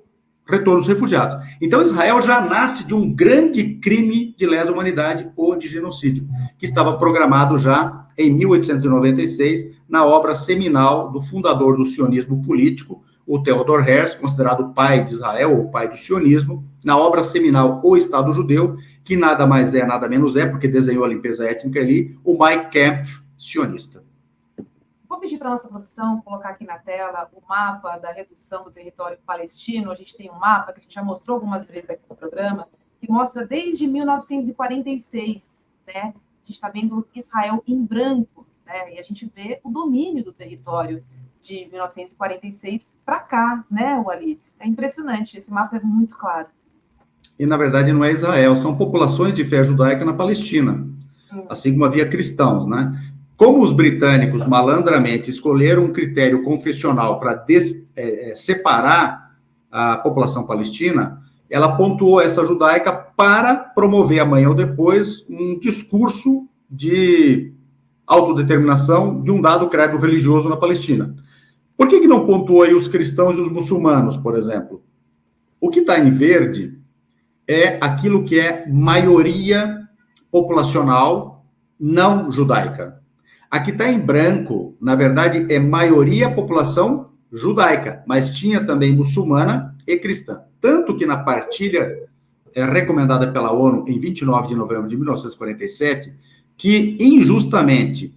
retorno dos refugiados. Então, Israel já nasce de um grande crime de lesa humanidade ou de genocídio, que estava programado já em 1896, na obra seminal do fundador do sionismo político, o Theodor Herzl, considerado o pai de Israel, ou o pai do sionismo, na obra seminal O Estado Judeu, que nada mais é, nada menos é, porque desenhou a limpeza étnica ali, o Mein Kampf sionista. Vou pedir para a nossa produção colocar aqui na tela o mapa da redução do território palestino. A gente tem um mapa que a gente já mostrou algumas vezes aqui no programa, que mostra desde 1946, né? A gente está vendo Israel em branco, né? E a gente vê o domínio do território de 1946 para cá, né, Walid? É impressionante, esse mapa é muito claro. E, na verdade, não é Israel, são populações de fé judaica na Palestina, assim como havia cristãos, né? Como os britânicos malandramente escolheram um critério confessional para separar a população palestina, ela pontuou essa judaica para promover amanhã ou depois um discurso de autodeterminação de um dado credo religioso na Palestina. Por que não pontuou aí os cristãos e os muçulmanos, por exemplo? O que está em verde é aquilo que é maioria populacional não judaica. Aqui está em branco, na verdade, é maioria população judaica, mas tinha também muçulmana e cristã. Tanto que na partilha recomendada pela ONU em 29 de novembro de 1947, que injustamente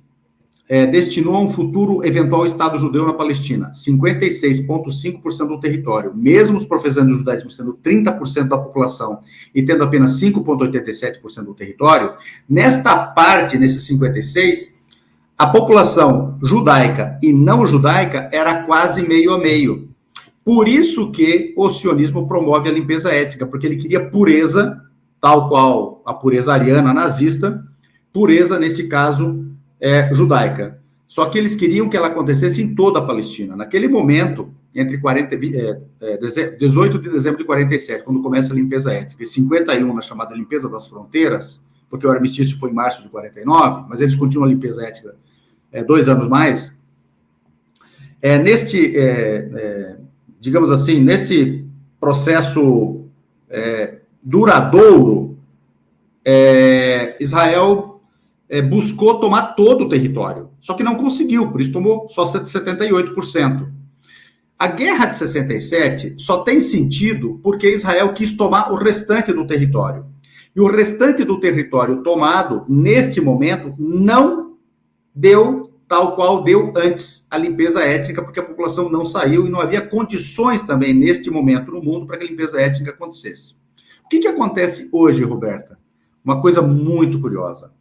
destinou a um futuro eventual Estado judeu na Palestina 56,5% do território, mesmo os professantes do judaísmo sendo 30% da população e tendo apenas 5,87% do território, nesta parte, nesses 56%, a população judaica e não judaica era quase meio a meio. Por isso que o sionismo promove a limpeza étnica, porque ele queria pureza, tal qual a pureza ariana nazista, pureza, nesse caso, judaica. Só que eles queriam que ela acontecesse em toda a Palestina. Naquele momento, entre 18 de dezembro de 47, quando começa a limpeza étnica, e 51, na chamada limpeza das fronteiras, porque o armistício foi em março de 49, mas eles continuam a limpeza étnica 2 anos mais, digamos assim, nesse processo duradouro, Israel buscou tomar todo o território, só que não conseguiu, por isso tomou só 78%. A guerra de 67 só tem sentido porque Israel quis tomar o restante do território. E o restante do território tomado, neste momento, não deu tal qual deu antes a limpeza étnica, porque a população não saiu e não havia condições também, neste momento, no mundo, para que a limpeza étnica acontecesse. O que acontece hoje, Roberta? Uma coisa muito curiosa.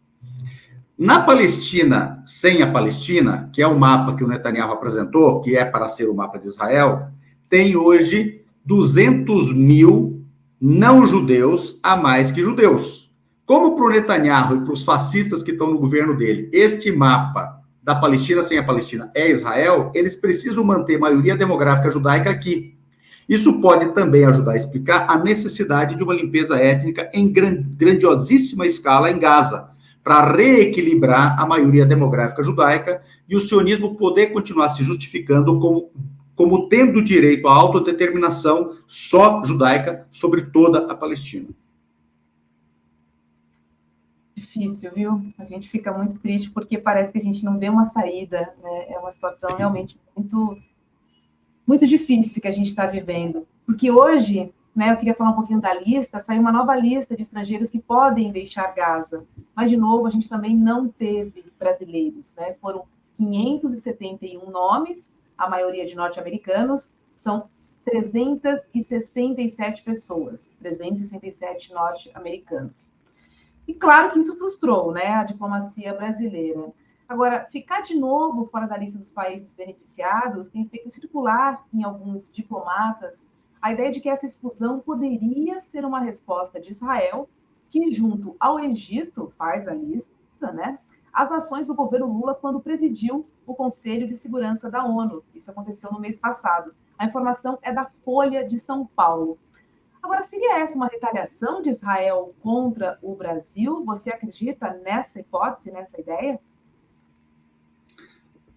Na Palestina, sem a Palestina, que é o mapa que o Netanyahu apresentou, que é para ser o mapa de Israel, tem hoje 200 mil não-judeus a mais que judeus. Como para o Netanyahu e para os fascistas que estão no governo dele, este mapa da Palestina sem a Palestina é Israel, eles precisam manter a maioria demográfica judaica aqui. Isso pode também ajudar a explicar a necessidade de uma limpeza étnica em grandiosíssima escala em Gaza, para reequilibrar a maioria demográfica judaica e o sionismo poder continuar se justificando como tendo direito à autodeterminação só judaica sobre toda a Palestina. Difícil, viu? A gente fica muito triste porque parece que a gente não vê uma saída, né? É uma situação realmente muito, muito difícil que a gente está vivendo. Porque hoje né, eu queria falar um pouquinho da lista, saiu uma nova lista de estrangeiros que podem deixar Gaza, mas, de novo, a gente também não teve brasileiros, né, foram 571 nomes, a maioria de norte-americanos, são 367 pessoas, 367 norte-americanos. E claro que isso frustrou, né, a diplomacia brasileira. Agora, ficar de novo fora da lista dos países beneficiados tem feito circular em alguns diplomatas a ideia de que essa exclusão poderia ser uma resposta de Israel, que junto ao Egito faz a lista, né, as ações do governo Lula quando presidiu o Conselho de Segurança da ONU. Isso aconteceu no mês passado. A informação é da Folha de São Paulo. Agora, seria essa uma retaliação de Israel contra o Brasil? Você acredita nessa hipótese, nessa ideia?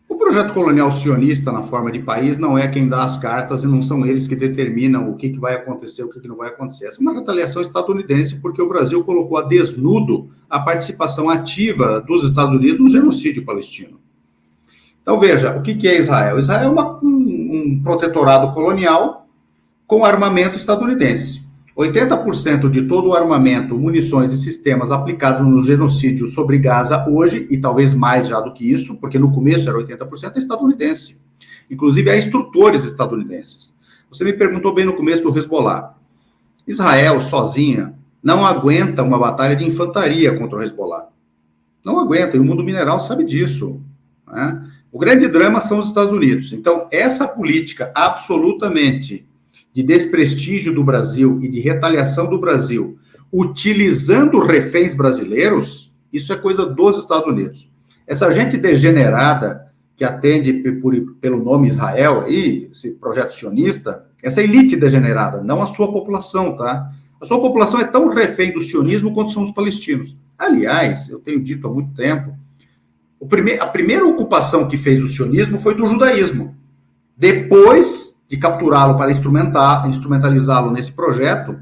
O projeto colonial sionista, na forma de país, não é quem dá as cartas e não são eles que determinam o que vai acontecer, o que não vai acontecer. Essa é uma retaliação estadunidense, porque o Brasil colocou a desnudo a participação ativa dos Estados Unidos no genocídio palestino. Então, veja, o que é Israel? Israel é um protetorado colonial com armamento estadunidense. 80% de todo o armamento, munições e sistemas aplicados no genocídio sobre Gaza hoje, e talvez mais já do que isso, porque no começo era 80%, é estadunidense. Inclusive, há instrutores estadunidenses. Você me perguntou bem no começo do Hezbollah. Israel, sozinha, não aguenta uma batalha de infantaria contra o Hezbollah. Não aguenta, e o mundo mineral sabe disso, né? O grande drama são os Estados Unidos. Então, essa política absolutamente de desprestígio do Brasil e de retaliação do Brasil, utilizando reféns brasileiros, isso é coisa dos Estados Unidos. Essa gente degenerada, que atende pelo nome Israel, aí, esse projeto sionista, essa elite degenerada, não a sua população, tá? A sua população é tão refém do sionismo quanto são os palestinos. Aliás, eu tenho dito há muito tempo, a primeira ocupação que fez o sionismo foi do judaísmo. Depois de capturá-lo para instrumentalizá-lo nesse projeto,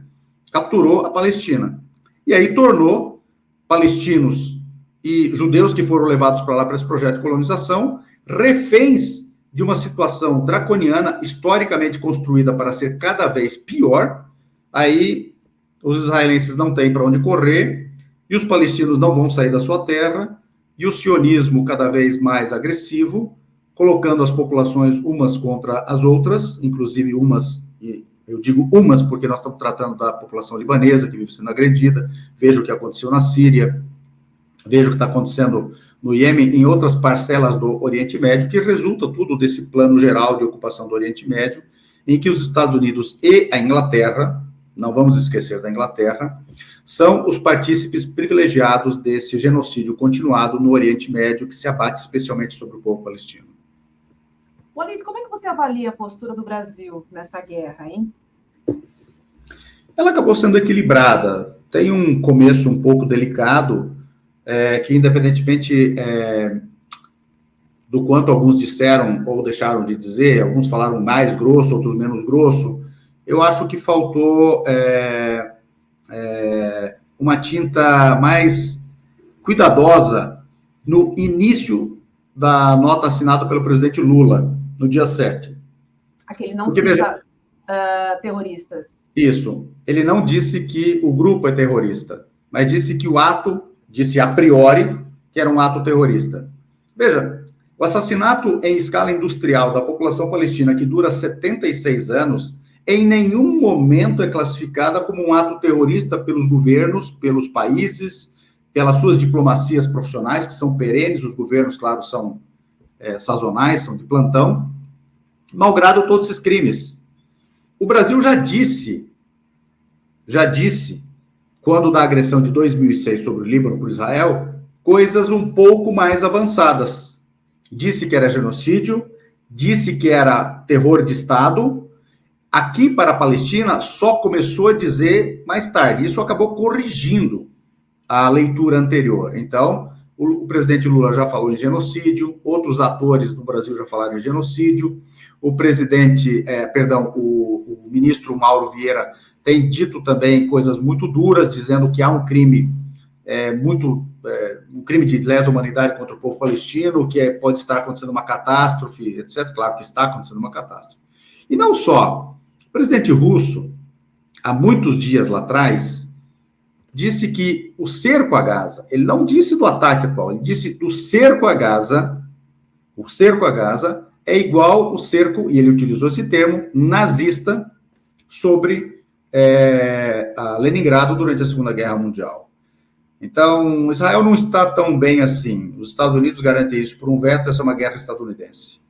capturou a Palestina. E aí tornou palestinos e judeus que foram levados para lá para esse projeto de colonização reféns de uma situação draconiana, historicamente construída para ser cada vez pior. Aí os israelenses não têm para onde correr, e os palestinos não vão sair da sua terra, e o sionismo cada vez mais agressivo, colocando as populações umas contra as outras, inclusive umas, e eu digo umas porque nós estamos tratando da população libanesa, que vive sendo agredida. Veja o que aconteceu na Síria, veja o que está acontecendo no Iêmen, em outras parcelas do Oriente Médio, que resulta tudo desse plano geral de ocupação do Oriente Médio, em que os Estados Unidos e a Inglaterra, não vamos esquecer da Inglaterra, são os partícipes privilegiados desse genocídio continuado no Oriente Médio, que se abate especialmente sobre o povo palestino. Walid, como é que você avalia a postura do Brasil nessa guerra, hein? Ela acabou sendo equilibrada. Tem um começo um pouco delicado, que independentemente do quanto alguns disseram ou deixaram de dizer, alguns falaram mais grosso, outros menos grosso, eu acho que faltou uma tinta mais cuidadosa no início da nota assinada pelo presidente Lula, no dia 7. Aquele não cita terroristas. Isso. Ele não disse que o grupo é terrorista, mas disse que o ato, disse a priori, que era um ato terrorista. Veja, o assassinato em escala industrial da população palestina, que dura 76 anos, em nenhum momento é classificada como um ato terrorista pelos governos, pelos países, pelas suas diplomacias profissionais, que são perenes. Os governos, claro, são sazonais, são de plantão, malgrado todos esses crimes. O Brasil já disse, quando da agressão de 2006 sobre o Líbano por Israel, coisas um pouco mais avançadas. Disse que era genocídio, disse que era terror de Estado. Aqui, para a Palestina, só começou a dizer mais tarde. Isso acabou corrigindo a leitura anterior. Então, o presidente Lula já falou em genocídio, outros atores do Brasil já falaram em genocídio, o ministro Mauro Vieira tem dito também coisas muito duras, dizendo que há um crime um crime de lesa humanidade contra o povo palestino, que pode estar acontecendo uma catástrofe, etc. Claro que está acontecendo uma catástrofe. E não só. O presidente russo há muitos dias lá atrás, disse que o cerco a Gaza, ele não disse do ataque atual, ele disse do cerco a Gaza, o cerco a Gaza é igual o cerco, e ele utilizou esse termo, nazista, sobre a Leningrado durante a Segunda Guerra Mundial. Então, Israel não está tão bem assim. Os Estados Unidos garantem isso por um veto, essa é uma guerra estadunidense.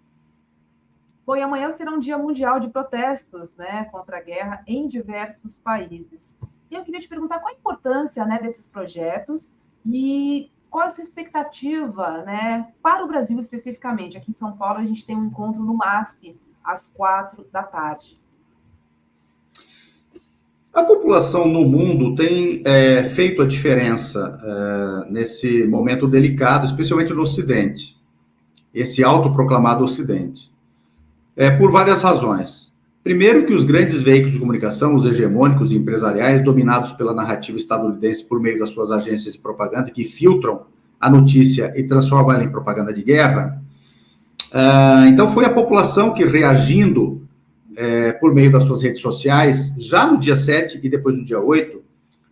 Bom, e amanhã será um dia mundial de protestos, né, contra a guerra em diversos países. E eu queria te perguntar qual a importância, né, desses projetos e qual a sua expectativa, né, para o Brasil especificamente. Aqui em São Paulo a gente tem um encontro no MASP às 16h. A população no mundo tem feito a diferença nesse momento delicado, especialmente no Ocidente, esse autoproclamado Ocidente, por várias razões. Primeiro, que os grandes veículos de comunicação, os hegemônicos e empresariais, dominados pela narrativa estadunidense por meio das suas agências de propaganda, que filtram a notícia e transformam ela em propaganda de guerra. Então, foi a população que, reagindo por meio das suas redes sociais, já no dia 7 e depois no dia 8,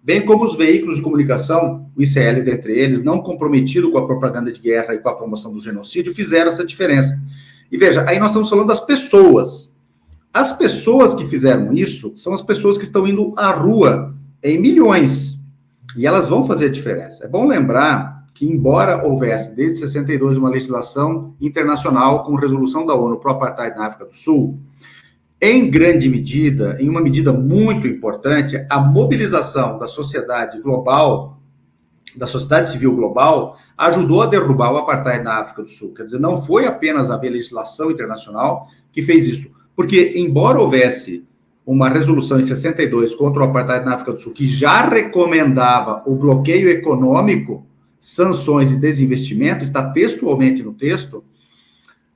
bem como os veículos de comunicação, o ICL dentre eles, não comprometido com a propaganda de guerra e com a promoção do genocídio, fizeram essa diferença. E veja, aí nós estamos falando das pessoas. As pessoas que fizeram isso são as pessoas que estão indo à rua em milhões. E elas vão fazer a diferença. É bom lembrar que, embora houvesse, desde 62, uma legislação internacional com resolução da ONU para o apartheid na África do Sul, em grande medida, em uma medida muito importante, a mobilização da sociedade global, da sociedade civil global, ajudou a derrubar o apartheid na África do Sul. Quer dizer, não foi apenas a legislação internacional que fez isso. Porque, embora houvesse uma resolução em 62 contra o apartheid na África do Sul, que já recomendava o bloqueio econômico, sanções e desinvestimento, está textualmente no texto,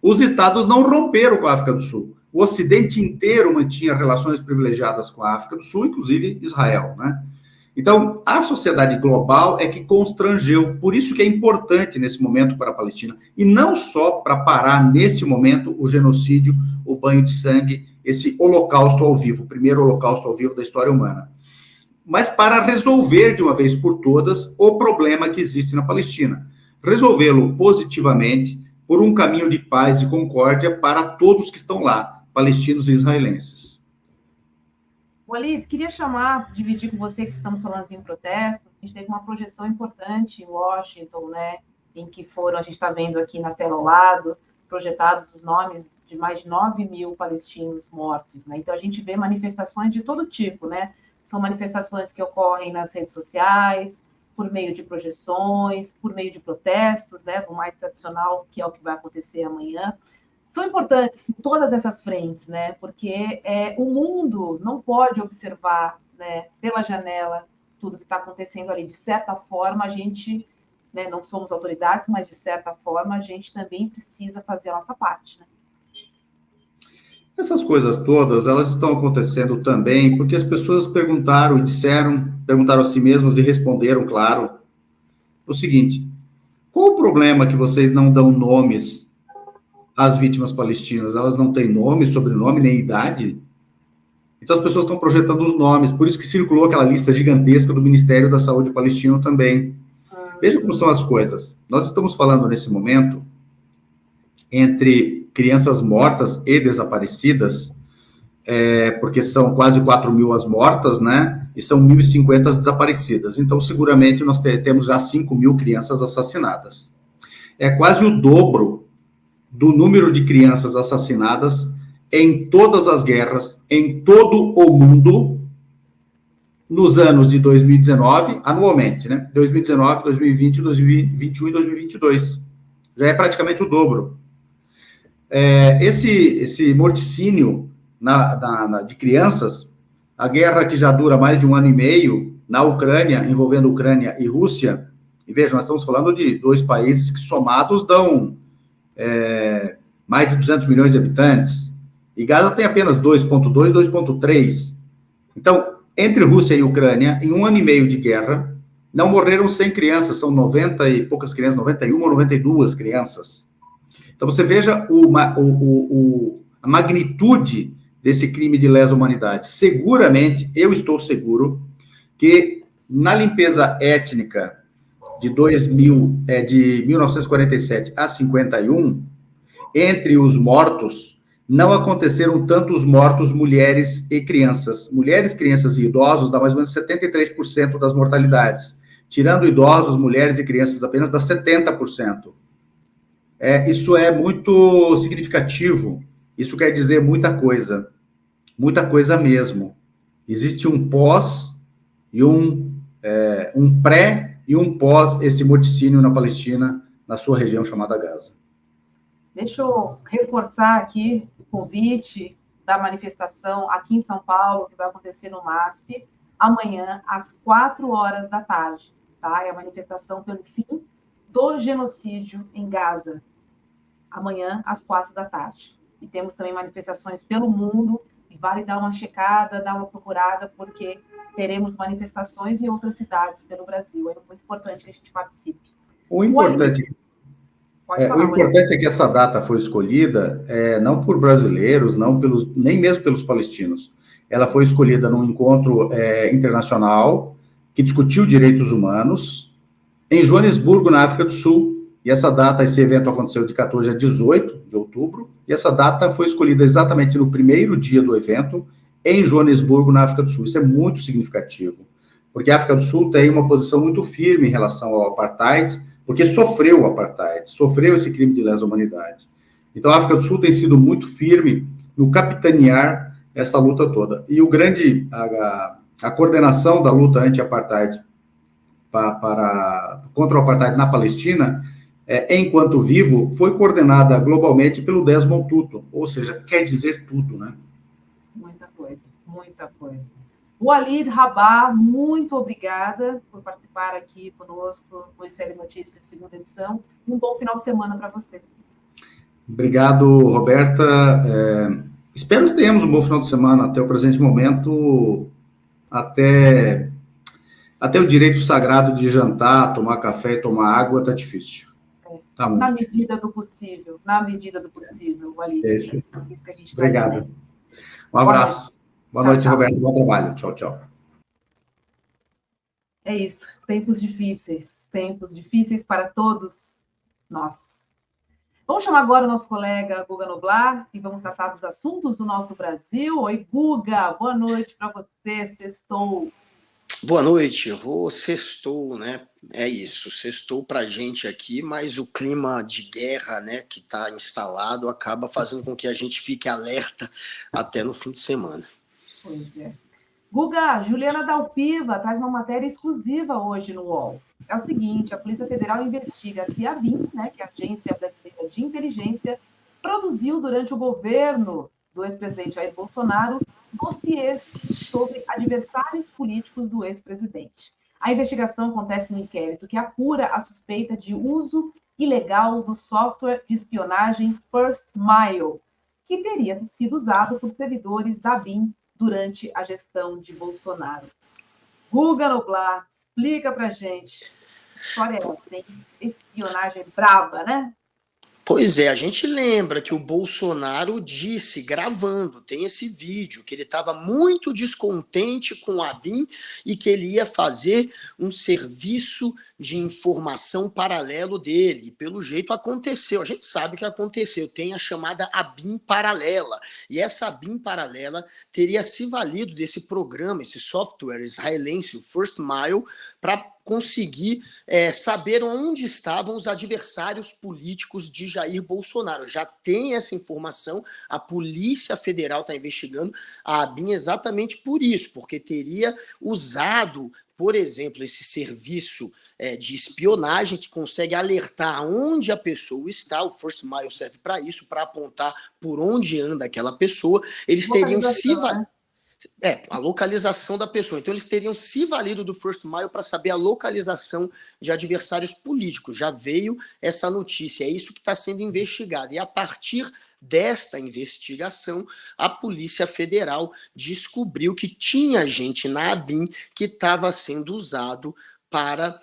os estados não romperam com a África do Sul. O Ocidente inteiro mantinha relações privilegiadas com a África do Sul, inclusive Israel, né? Então, a sociedade global é que constrangeu, por isso que é importante nesse momento para a Palestina, e não só para parar neste momento o genocídio, o banho de sangue, esse holocausto ao vivo, o primeiro holocausto ao vivo da história humana, mas para resolver de uma vez por todas o problema que existe na Palestina, resolvê-lo positivamente por um caminho de paz e concórdia para todos que estão lá, palestinos e israelenses. Walid, queria dividir com você que estamos falando em protesto. A gente teve uma projeção importante em Washington, né, em que a gente está vendo aqui na tela ao lado, projetados os nomes de mais de 9.000 palestinos mortos, né? Então a gente vê manifestações de todo tipo, né? São manifestações que ocorrem nas redes sociais, por meio de projeções, por meio de protestos, né? O mais tradicional, que é o que vai acontecer amanhã. São importantes em todas essas frentes, né? Porque o mundo não pode observar, né, pela janela tudo que está acontecendo ali. De certa forma, a gente, né, não somos autoridades, mas de certa forma a gente também precisa fazer a nossa parte, né? Essas coisas todas, elas estão acontecendo também porque as pessoas perguntaram a si mesmas e responderam, claro, o seguinte: qual o problema que vocês não dão nomes às vítimas palestinas? Elas não têm nome, sobrenome, nem idade? Então as pessoas estão projetando os nomes, por isso que circulou aquela lista gigantesca do Ministério da Saúde palestino também. Veja como são as coisas. Nós estamos falando nesse momento entre crianças mortas e desaparecidas, porque são quase 4.000 as mortas, né? E são 1.050 as desaparecidas. Então, seguramente, nós temos já 5.000 crianças assassinadas. É quase o dobro do número de crianças assassinadas em todas as guerras, em todo o mundo, nos anos de 2019, anualmente, né? 2019, 2020, 2021 e 2022. Já é praticamente o dobro. Esse morticínio de crianças, a guerra que já dura mais de 1 ano e meio na Ucrânia, envolvendo Ucrânia e Rússia, e veja, nós estamos falando de 2 países que somados dão mais de 200 milhões de habitantes, e Gaza tem apenas 2,2, 2,3. Então, entre Rússia e Ucrânia, em 1 ano e meio de guerra, não morreram 100 crianças, são 90 e poucas crianças, 91 ou 92 crianças. Então, você veja a magnitude desse crime de lesa humanidade? Seguramente, eu estou seguro, que na limpeza étnica de 1947 a 51, entre os mortos, não aconteceram tantos mortos mulheres e crianças. Mulheres, crianças e idosos dá mais ou menos 73% das mortalidades. Tirando idosos, mulheres e crianças, apenas dá 70%. Isso é muito significativo. Isso quer dizer muita coisa mesmo. Existe um pós e um pré e um pós esse morticínio na Palestina, na sua região chamada Gaza. Deixa eu reforçar aqui o convite da manifestação aqui em São Paulo, que vai acontecer no MASP, amanhã, às 4h da tarde. Tá? É a manifestação pelo fim do genocídio em Gaza. Amanhã, às 4 da tarde. E temos também manifestações pelo mundo, e vale dar uma checada, dar uma procurada, porque teremos manifestações em outras cidades pelo Brasil. É muito importante que a gente participe. O importante é que essa data foi escolhida não por brasileiros, nem mesmo pelos palestinos. Ela foi escolhida num encontro internacional que discutiu direitos humanos em Joanesburgo, na África do Sul. E esse evento aconteceu de 14 a 18 de outubro, e essa data foi escolhida exatamente no primeiro dia do evento, em Joanesburgo, na África do Sul. Isso é muito significativo, porque a África do Sul tem uma posição muito firme em relação ao apartheid, porque sofreu o apartheid, sofreu esse crime de lesa humanidade. Então, a África do Sul tem sido muito firme no capitanear essa luta toda. E a coordenação da luta anti-apartheid contra o apartheid na Palestina, enquanto vivo, foi coordenada globalmente pelo Desmond Tutu, ou seja, quer dizer tudo, né? Muita coisa, muita coisa. Walid Rabah, muito obrigada por participar aqui conosco no ICL Notícias, segunda edição. Um bom final de semana para você. Obrigado, Roberta. Espero que tenhamos um bom final de semana. Até o presente momento, até o direito sagrado de jantar, tomar café e tomar água está difícil. Tá muito difícil. Na medida do possível, Walid. É isso que a gente está Obrigado. dizendo. Um abraço. Boa noite, Roberto. Bom trabalho. Tchau, tchau. É isso. Tempos difíceis para todos nós. Vamos chamar agora o nosso colega Guga Noblar e vamos tratar dos assuntos do nosso Brasil. Oi, Guga, boa noite para você. Sextou. Boa noite, sextou, né? É isso, sextou pra gente aqui, mas o clima de guerra, né, que está instalado acaba fazendo com que a gente fique alerta até no fim de semana. Pois é. Guga, Juliana Dalpiva traz uma matéria exclusiva hoje no UOL. É o seguinte, a Polícia Federal investiga se a ABIN, né, que é a Agência Brasileira de Inteligência, produziu durante o governo do ex-presidente Jair Bolsonaro dossiês sobre adversários políticos do ex-presidente. A investigação acontece no inquérito que apura a suspeita de uso ilegal do software de espionagem First Mile, que teria sido usado por servidores da ABIN durante a gestão de Bolsonaro. Guga Noblar, explica pra gente. História tem espionagem braba, né? Pois é, a gente lembra que o Bolsonaro disse, gravando, tem esse vídeo, que ele estava muito descontente com a ABIN e que ele ia fazer um serviço de informação paralelo dele. E pelo jeito aconteceu, a gente sabe que aconteceu, tem a chamada ABIN paralela. E essa ABIN paralela teria se valido desse programa, esse software israelense, o First Mile, para conseguir saber onde estavam os adversários políticos de Jair Bolsonaro. Já tem essa informação, a Polícia Federal está investigando a ABIN exatamente por isso, porque teria usado, por exemplo, esse serviço de espionagem que consegue alertar onde a pessoa está. O First Mile serve para isso, para apontar por onde anda aquela pessoa. Eles teriam se a localização da pessoa. Então, eles teriam se valido do First Mile para saber a localização de adversários políticos. Já veio essa notícia, é isso que está sendo investigado. E a partir desta investigação, a Polícia Federal descobriu que tinha gente na ABIN que estava sendo usado para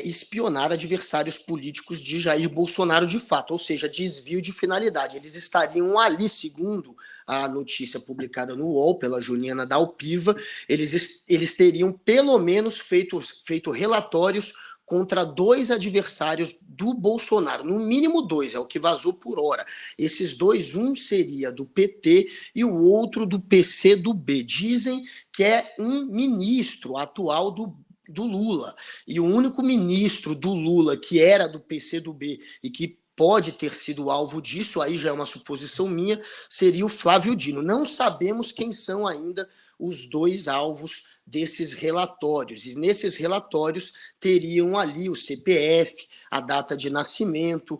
espionar adversários políticos de Jair Bolsonaro de fato, ou seja, desvio de finalidade. Eles estariam ali, segundo a notícia publicada no UOL pela Juliana Dalpiva, eles teriam pelo menos feito relatórios contra 2 adversários do Bolsonaro, no mínimo 2, é o que vazou por hora. Esses 2, um seria do PT e o outro do PCdoB. Dizem que é um ministro atual do Lula. E o único ministro do Lula que era do PCdoB e que pode ter sido alvo disso, aí já é uma suposição minha, seria o Flávio Dino. Não sabemos quem são ainda os 2 alvos desses relatórios. E nesses relatórios teriam ali o CPF, a data de nascimento,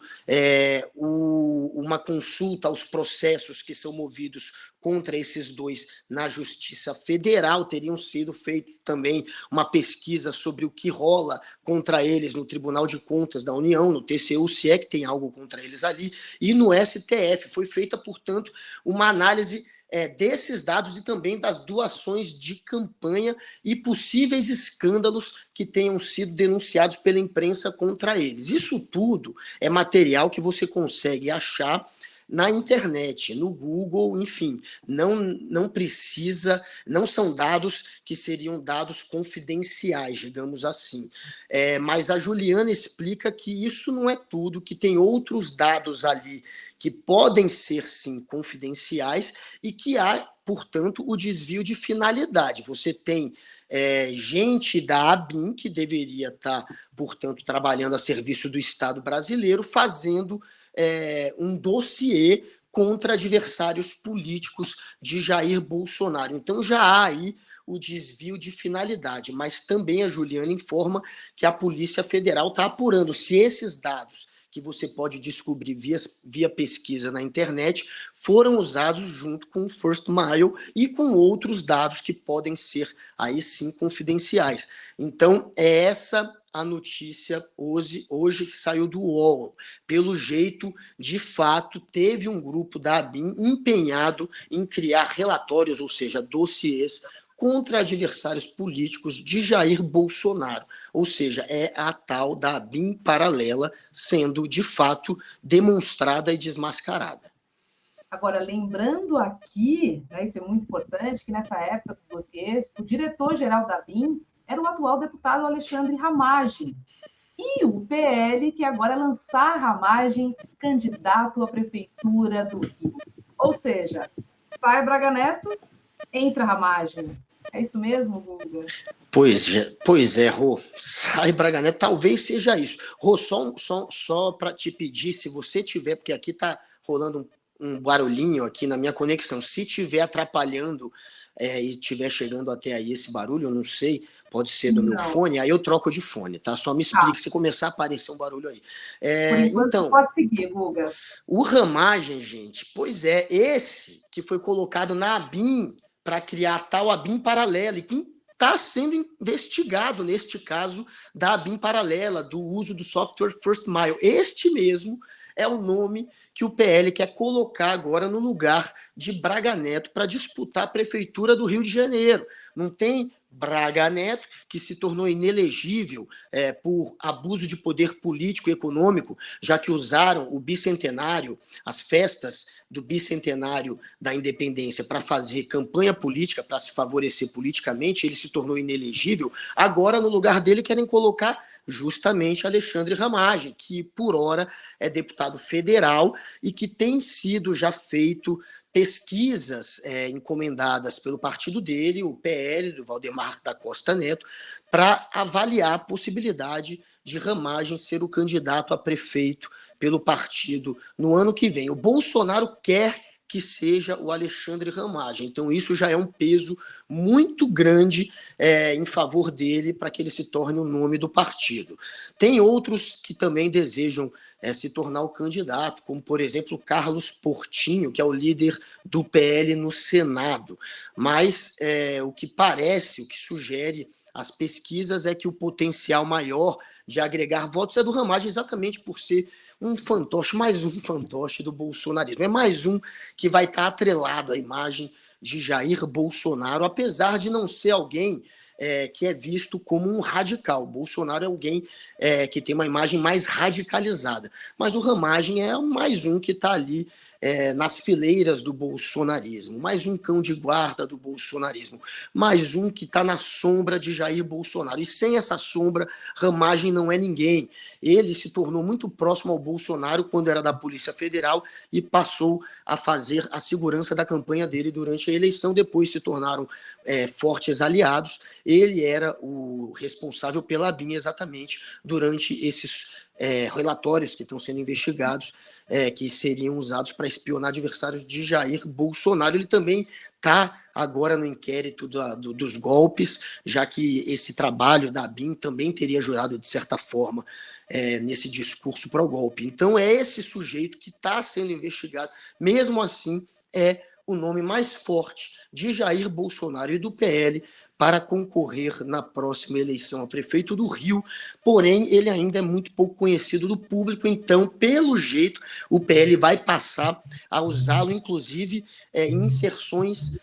uma consulta aos processos que são movidos contra esses 2 na Justiça Federal, teriam sido feito também uma pesquisa sobre o que rola contra eles no Tribunal de Contas da União, no TCU, se é que tem algo contra eles ali, e no STF. Foi feita, portanto, uma análise desses dados e também das doações de campanha e possíveis escândalos que tenham sido denunciados pela imprensa contra eles. Isso tudo é material que você consegue achar na internet, no Google, enfim, não precisa, não são dados que seriam dados confidenciais, digamos assim. Mas a Juliana explica que isso não é tudo, que tem outros dados ali que podem ser, sim, confidenciais e que há, portanto, o desvio de finalidade. Você tem gente da ABIN que deveria estar, portanto, trabalhando a serviço do Estado brasileiro, fazendo um dossiê contra adversários políticos de Jair Bolsonaro. Então já há aí o desvio de finalidade, mas também a Juliana informa que a Polícia Federal está apurando se esses dados que você pode descobrir via pesquisa na internet foram usados junto com o First Mile e com outros dados que podem ser aí sim confidenciais. Então é essa a notícia hoje que saiu do UOL. Pelo jeito, de fato, teve um grupo da ABIN empenhado em criar relatórios, ou seja, dossiês, contra adversários políticos de Jair Bolsonaro. Ou seja, é a tal da ABIN paralela sendo, de fato, demonstrada e desmascarada. Agora, lembrando aqui, isso é muito importante, que nessa época dos dossiês, o diretor-geral da ABIN era o atual deputado Alexandre Ramagem. E o PL, que agora é lançar Ramagem candidato à prefeitura do Rio. Ou seja, sai Braga Neto, entra Ramagem. É isso mesmo, Guga? Pois é, Rô. Sai Braga Neto, talvez seja isso. Rô, só para te pedir, se você tiver, porque aqui está rolando um barulhinho aqui na minha conexão, se estiver atrapalhando e estiver chegando até aí esse barulho, eu não sei, pode ser do meu fone, aí eu troco de fone, tá? Só me explique se começar a aparecer um barulho aí. Então, pode seguir, Guga. O Ramagem, gente, pois é, esse que foi colocado na ABIN para criar a tal ABIN paralela, e que está sendo investigado neste caso da ABIN paralela, do uso do software First Mile. Este mesmo é o nome que o PL quer colocar agora no lugar de Braga Neto para disputar a prefeitura do Rio de Janeiro. Não tem Braga Neto, que se tornou inelegível por abuso de poder político e econômico, já que usaram o bicentenário, as festas do bicentenário da independência para fazer campanha política, para se favorecer politicamente, ele se tornou inelegível. Agora, no lugar dele, querem colocar justamente Alexandre Ramagem, que por hora é deputado federal e que tem sido já feito pesquisas encomendadas pelo partido dele, o PL, do Valdemar da Costa Neto, para avaliar a possibilidade de Ramagem ser o candidato a prefeito pelo partido no ano que vem. O Bolsonaro quer que seja o Alexandre Ramagem, então isso já é um peso muito grande em favor dele para que ele se torne o nome do partido. Tem outros que também desejam se tornar o candidato, como, por exemplo, Carlos Portinho, que é o líder do PL no Senado. Mas o que parece, o que sugere as pesquisas é que o potencial maior de agregar votos é do Ramagem, exatamente por ser um fantoche, mais um fantoche do bolsonarismo. É mais um que vai estar atrelado à imagem de Jair Bolsonaro, apesar de não ser alguém que é visto como um radical. O Bolsonaro é alguém que tem uma imagem mais radicalizada. Mas o Ramagem é mais um que está ali nas fileiras do bolsonarismo, mais um cão de guarda do bolsonarismo, mais um que está na sombra de Jair Bolsonaro. E sem essa sombra, Ramagem não é ninguém. Ele se tornou muito próximo ao Bolsonaro quando era da Polícia Federal e passou a fazer a segurança da campanha dele durante a eleição. Depois se tornaram fortes aliados. Ele era o responsável pela ABIN exatamente durante esses relatórios que estão sendo investigados, que seriam usados para espionar adversários de Jair Bolsonaro. Ele também está agora no inquérito dos golpes, já que esse trabalho da ABIN também teria ajudado, de certa forma, nesse discurso pró-golpe. Então é esse sujeito que está sendo investigado. Mesmo assim, é o nome mais forte de Jair Bolsonaro e do PL para concorrer na próxima eleição a prefeito do Rio, porém ele ainda é muito pouco conhecido do público, então, pelo jeito, o PL vai passar a usá-lo, inclusive, em inserções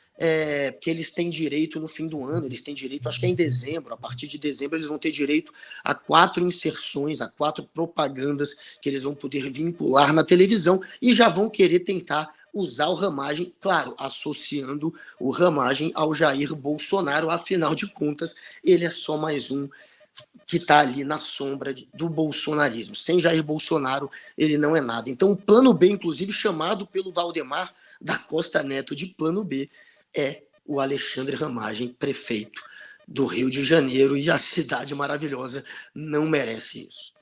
que eles têm direito no fim do ano, eles têm direito, acho que é em dezembro, a partir de dezembro eles vão ter direito a 4 inserções, a 4 propagandas que eles vão poder vincular na televisão e já vão querer tentar usar o Ramagem, claro, associando o Ramagem ao Jair Bolsonaro, afinal de contas, ele é só mais um que está ali na sombra do bolsonarismo. Sem Jair Bolsonaro, ele não é nada. Então, o plano B, inclusive chamado pelo Valdemar da Costa Neto de plano B, é o Alexandre Ramagem, prefeito do Rio de Janeiro, e a cidade maravilhosa não merece isso.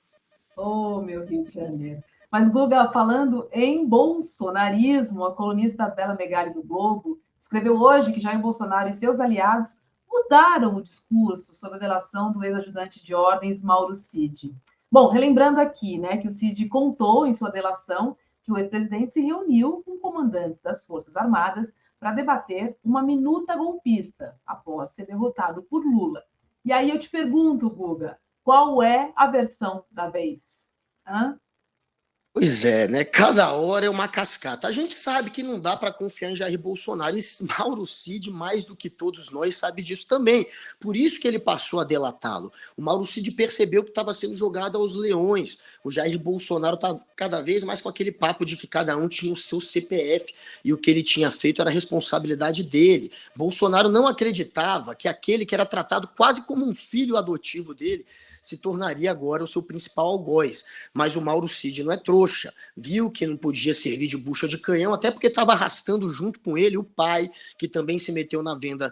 Oh, meu Rio de Janeiro. Mas, Guga, falando em bolsonarismo, a colunista Bela Megali do Globo escreveu hoje que Jair Bolsonaro e seus aliados mudaram o discurso sobre a delação do ex-ajudante de ordens Mauro Cid. Bom, relembrando aqui, né, que o Cid contou em sua delação que o ex-presidente se reuniu com comandantes das Forças Armadas para debater uma minuta golpista após ser derrotado por Lula. E aí eu te pergunto, Guga, qual é a versão da vez? Pois é, né? Cada hora é uma cascata. A gente sabe que não dá para confiar em Jair Bolsonaro, e Mauro Cid, mais do que todos nós, sabe disso também. Por isso que ele passou a delatá-lo. O Mauro Cid percebeu que estava sendo jogado aos leões. O Jair Bolsonaro estava cada vez mais com aquele papo de que cada um tinha o seu CPF e o que ele tinha feito era responsabilidade dele. Bolsonaro não acreditava que aquele que era tratado quase como um filho adotivo dele se tornaria agora o seu principal algoz. Mas o Mauro Cid não é trouxa, viu que não podia servir de bucha de canhão, até porque estava arrastando junto com ele o pai, que também se meteu na venda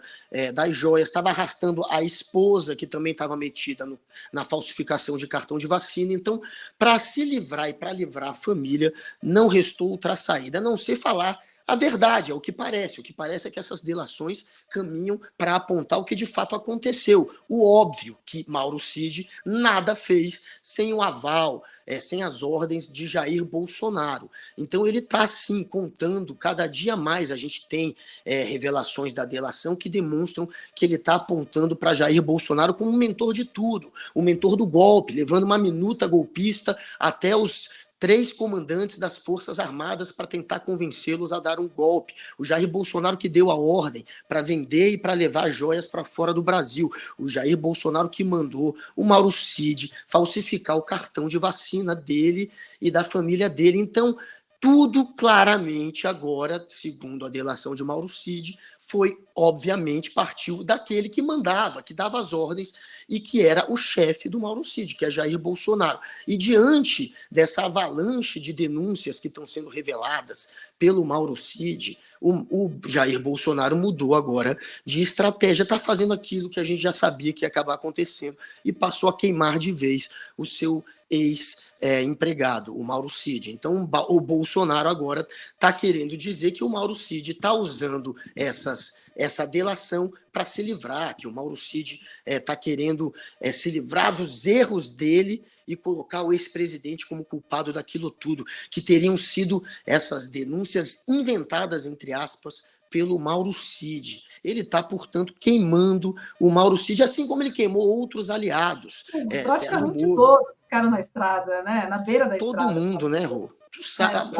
das joias, estava arrastando a esposa, que também estava metida na falsificação de cartão de vacina. Então, para se livrar e para livrar a família, não restou outra saída, a não ser falar a verdade, é o que parece. O que parece é que essas delações caminham para apontar o que de fato aconteceu. O óbvio que Mauro Cid nada fez sem o aval, sem as ordens de Jair Bolsonaro. Então ele está, sim, contando cada dia mais. A gente tem revelações da delação que demonstram que ele está apontando para Jair Bolsonaro como um mentor de tudo, o mentor do golpe, levando uma minuta golpista até os 3 comandantes das Forças Armadas para tentar convencê-los a dar um golpe. O Jair Bolsonaro que deu a ordem para vender e para levar joias para fora do Brasil. O Jair Bolsonaro que mandou o Mauro Cid falsificar o cartão de vacina dele e da família dele. Então, tudo claramente agora, segundo a delação de Mauro Cid, foi, obviamente, partiu daquele que mandava, que dava as ordens e que era o chefe do Mauro Cid, que é Jair Bolsonaro. E diante dessa avalanche de denúncias que estão sendo reveladas pelo Mauro Cid, o Jair Bolsonaro mudou agora de estratégia, está fazendo aquilo que a gente já sabia que ia acabar acontecendo e passou a queimar de vez o seu ex-empregado, o Mauro Cid. Então, o Bolsonaro agora está querendo dizer que o Mauro Cid está usando essa delação para se livrar, que o Mauro Cid está querendo se livrar dos erros dele e colocar o ex-presidente como culpado daquilo tudo, que teriam sido essas denúncias inventadas, entre aspas, pelo Mauro Cid. Ele está, portanto, queimando o Mauro Cid, assim como ele queimou outros aliados. Praticamente todos ficaram na estrada, né? Na beira da todo estrada. Todo mundo, né, Rô? Tu sabe,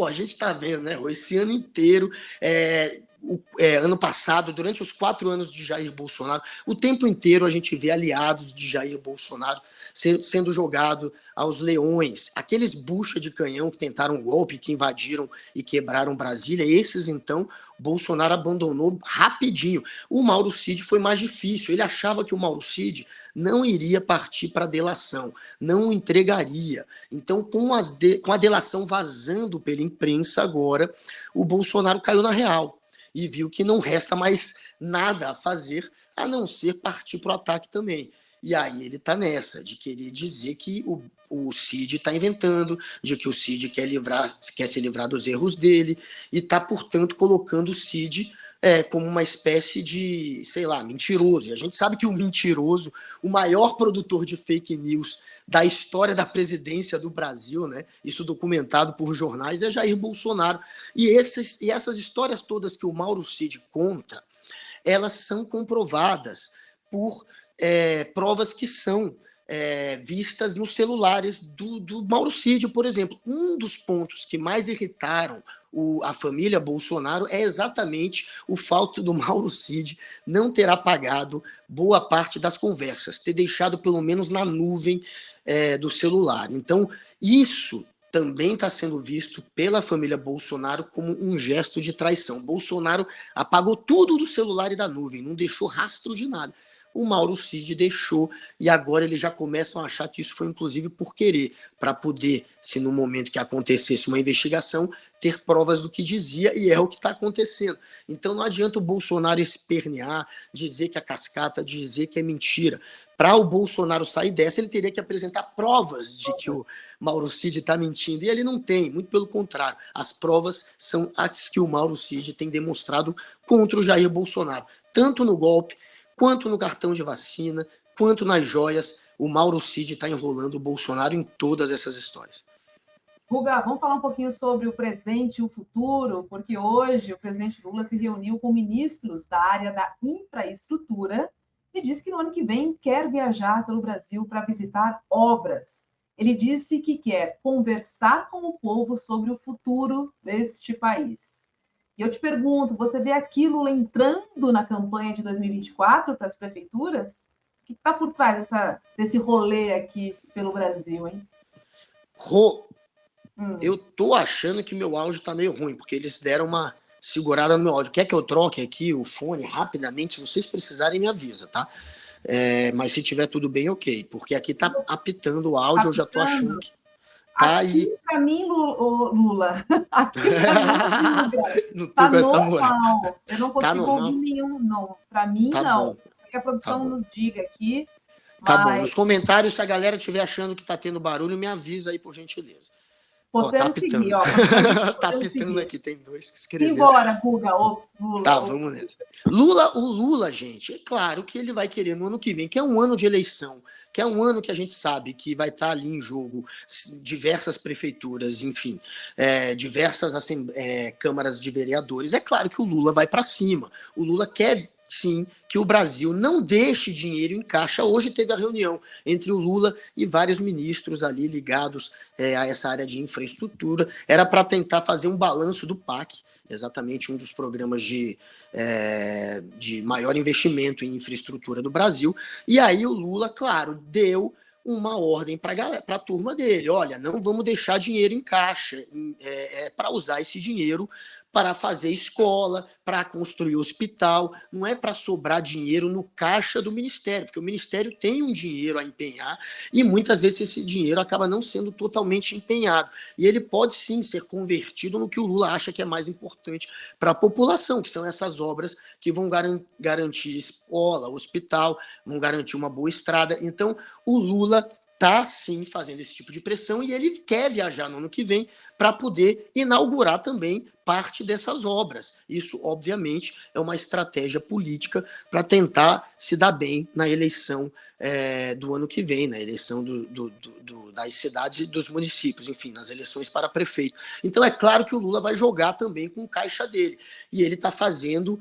a gente está vendo, né, Rô? Esse ano inteiro, ano passado, durante os 4 anos de Jair Bolsonaro, o tempo inteiro a gente vê aliados de Jair Bolsonaro sendo jogado aos leões. Aqueles bucha de canhão que tentaram um golpe, que invadiram e quebraram Brasília, esses, então, Bolsonaro abandonou rapidinho. O Mauro Cid foi mais difícil. Ele achava que o Mauro Cid não iria partir para a delação, não o entregaria. Então, com a delação vazando pela imprensa agora, o Bolsonaro caiu na real e viu que não resta mais nada a fazer a não ser partir para o ataque também. E aí ele está nessa, de querer dizer que o Cid está inventando, de que o Cid quer se livrar dos erros dele, e está, portanto, colocando o Cid como uma espécie de, sei lá, mentiroso. E a gente sabe que o mentiroso, o maior produtor de fake news da história da presidência do Brasil, né, isso documentado por jornais, é Jair Bolsonaro. E essas histórias todas que o Mauro Cid conta, elas são comprovadas por provas que são vistas nos celulares do Mauro Cid, por exemplo. Um dos pontos que mais irritaram a família Bolsonaro é exatamente o fato do Mauro Cid não ter apagado boa parte das conversas, ter deixado pelo menos na nuvem do celular. Então, isso também está sendo visto pela família Bolsonaro como um gesto de traição. Bolsonaro apagou tudo do celular e da nuvem, não deixou rastro de nada. O Mauro Cid deixou, e agora eles já começam a achar que isso foi inclusive por querer, para poder, se no momento que acontecesse uma investigação, ter provas do que dizia, e é o que está acontecendo. Então não adianta o Bolsonaro espernear, dizer que é cascata, dizer que é mentira. Para o Bolsonaro sair dessa, ele teria que apresentar provas de que o Mauro Cid está mentindo, e ele não tem, muito pelo contrário. As provas são as que o Mauro Cid tem demonstrado contra o Jair Bolsonaro, tanto no golpe, quanto no cartão de vacina, quanto nas joias. O Mauro Cid está enrolando o Bolsonaro em todas essas histórias. Guga, vamos falar um pouquinho sobre o presente e o futuro, porque hoje o presidente Lula se reuniu com ministros da área da infraestrutura e disse que no ano que vem quer viajar pelo Brasil para visitar obras. Ele disse que quer conversar com o povo sobre o futuro deste país. E eu te pergunto, você vê aquilo entrando na campanha de 2024 para as prefeituras? O que está por trás desse rolê aqui pelo Brasil, hein? Eu tô achando que meu áudio tá meio ruim, porque eles deram uma segurada no meu áudio. Quer que eu troque aqui o fone rapidamente? Se vocês precisarem, me avisa, tá? Mas se tiver tudo bem, ok. Porque aqui tá apitando o áudio, eu já tô achando que tá aí. Aqui pra mim, Lula. Aqui pra mim, não tô tá com essa moral. normal. Eu não consigo ouvir nenhum, não. Pra mim, tá não. Bom. Só que a produção nos diga aqui. Tá bom. Nos comentários, se a galera estiver achando que tá tendo barulho, me avisa aí, por gentileza. Podemos seguir, ó. Tá apitando aqui, tem 2 que escreveram. Simbora, Guga, ops, Lula. Tá, vamos nessa. O Lula, gente, é claro que ele vai querer no ano que vem, que é um ano de eleição, que é um ano que a gente sabe que vai estar ali em jogo diversas prefeituras, enfim, diversas câmaras de vereadores. É claro que o Lula vai para cima. O Lula quer, sim, que o Brasil não deixe dinheiro em caixa. Hoje teve a reunião entre o Lula e vários ministros ali ligados a essa área de infraestrutura. Era para tentar fazer um balanço do PAC, exatamente um dos programas de maior investimento em infraestrutura do Brasil. E aí o Lula, claro, deu uma ordem para a turma dele. Olha, não vamos deixar dinheiro em caixa, para usar esse dinheiro para fazer escola, para construir hospital, não é para sobrar dinheiro no caixa do Ministério, porque o Ministério tem um dinheiro a empenhar e muitas vezes esse dinheiro acaba não sendo totalmente empenhado. E ele pode sim ser convertido no que o Lula acha que é mais importante para a população, que são essas obras que vão garantir escola, hospital, vão garantir uma boa estrada. Então, o Lula está, sim, fazendo esse tipo de pressão e ele quer viajar no ano que vem para poder inaugurar também parte dessas obras. Isso, obviamente, é uma estratégia política para tentar se dar bem na eleição do ano que vem, na eleição das cidades e dos municípios, enfim, nas eleições para prefeito. Então, é claro que o Lula vai jogar também com o caixa dele. E ele está fazendo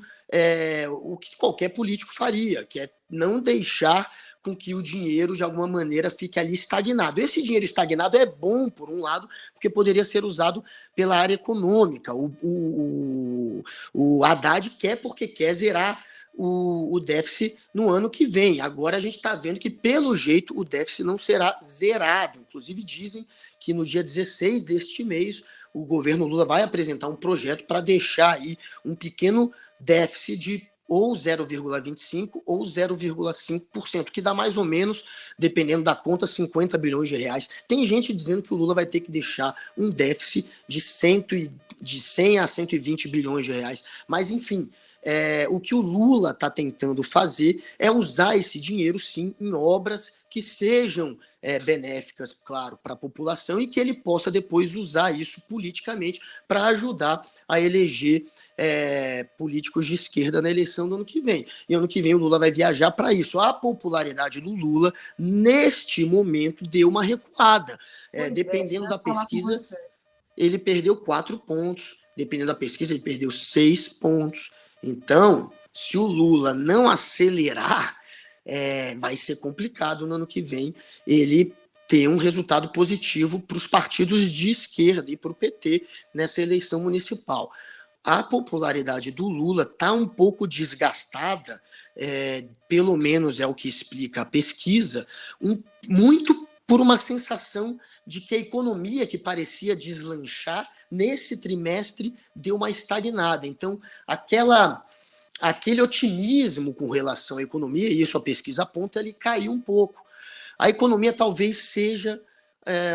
o que qualquer político faria, que é não deixar com que o dinheiro, de alguma maneira, fique ali estagnado. Esse dinheiro estagnado é bom, por um lado, porque poderia ser usado pela área econômica. O o Haddad quer porque quer zerar o déficit no ano que vem. Agora a gente está vendo que, pelo jeito, o déficit não será zerado. Inclusive dizem que no dia 16 deste mês o governo Lula vai apresentar um projeto para deixar aí um pequeno déficit de ou 0,25% ou 0,5%, que dá mais ou menos, dependendo da conta, 50 bilhões de reais. Tem gente dizendo que o Lula vai ter que deixar um déficit de 100 a 120 bilhões de reais. Mas, enfim, o que o Lula está tentando fazer é usar esse dinheiro, sim, em obras que sejam benéficas, claro, para a população, e que ele possa depois usar isso politicamente para ajudar a eleger políticos de esquerda na eleição do ano que vem. E ano que vem o Lula vai viajar para isso. A popularidade do Lula, neste momento, deu uma recuada. Dependendo da pesquisa, ele perdeu 4 pontos. Dependendo da pesquisa, ele perdeu 6 pontos. Então, se o Lula não acelerar, vai ser complicado no ano que vem ele ter um resultado positivo para os partidos de esquerda e para o PT nessa eleição municipal. A popularidade do Lula está um pouco desgastada, pelo menos é o que explica a pesquisa, muito por uma sensação de que a economia que parecia deslanchar nesse trimestre deu uma estagnada. Então, aquele otimismo com relação à economia, e isso a pesquisa aponta, ele caiu um pouco. A economia talvez seja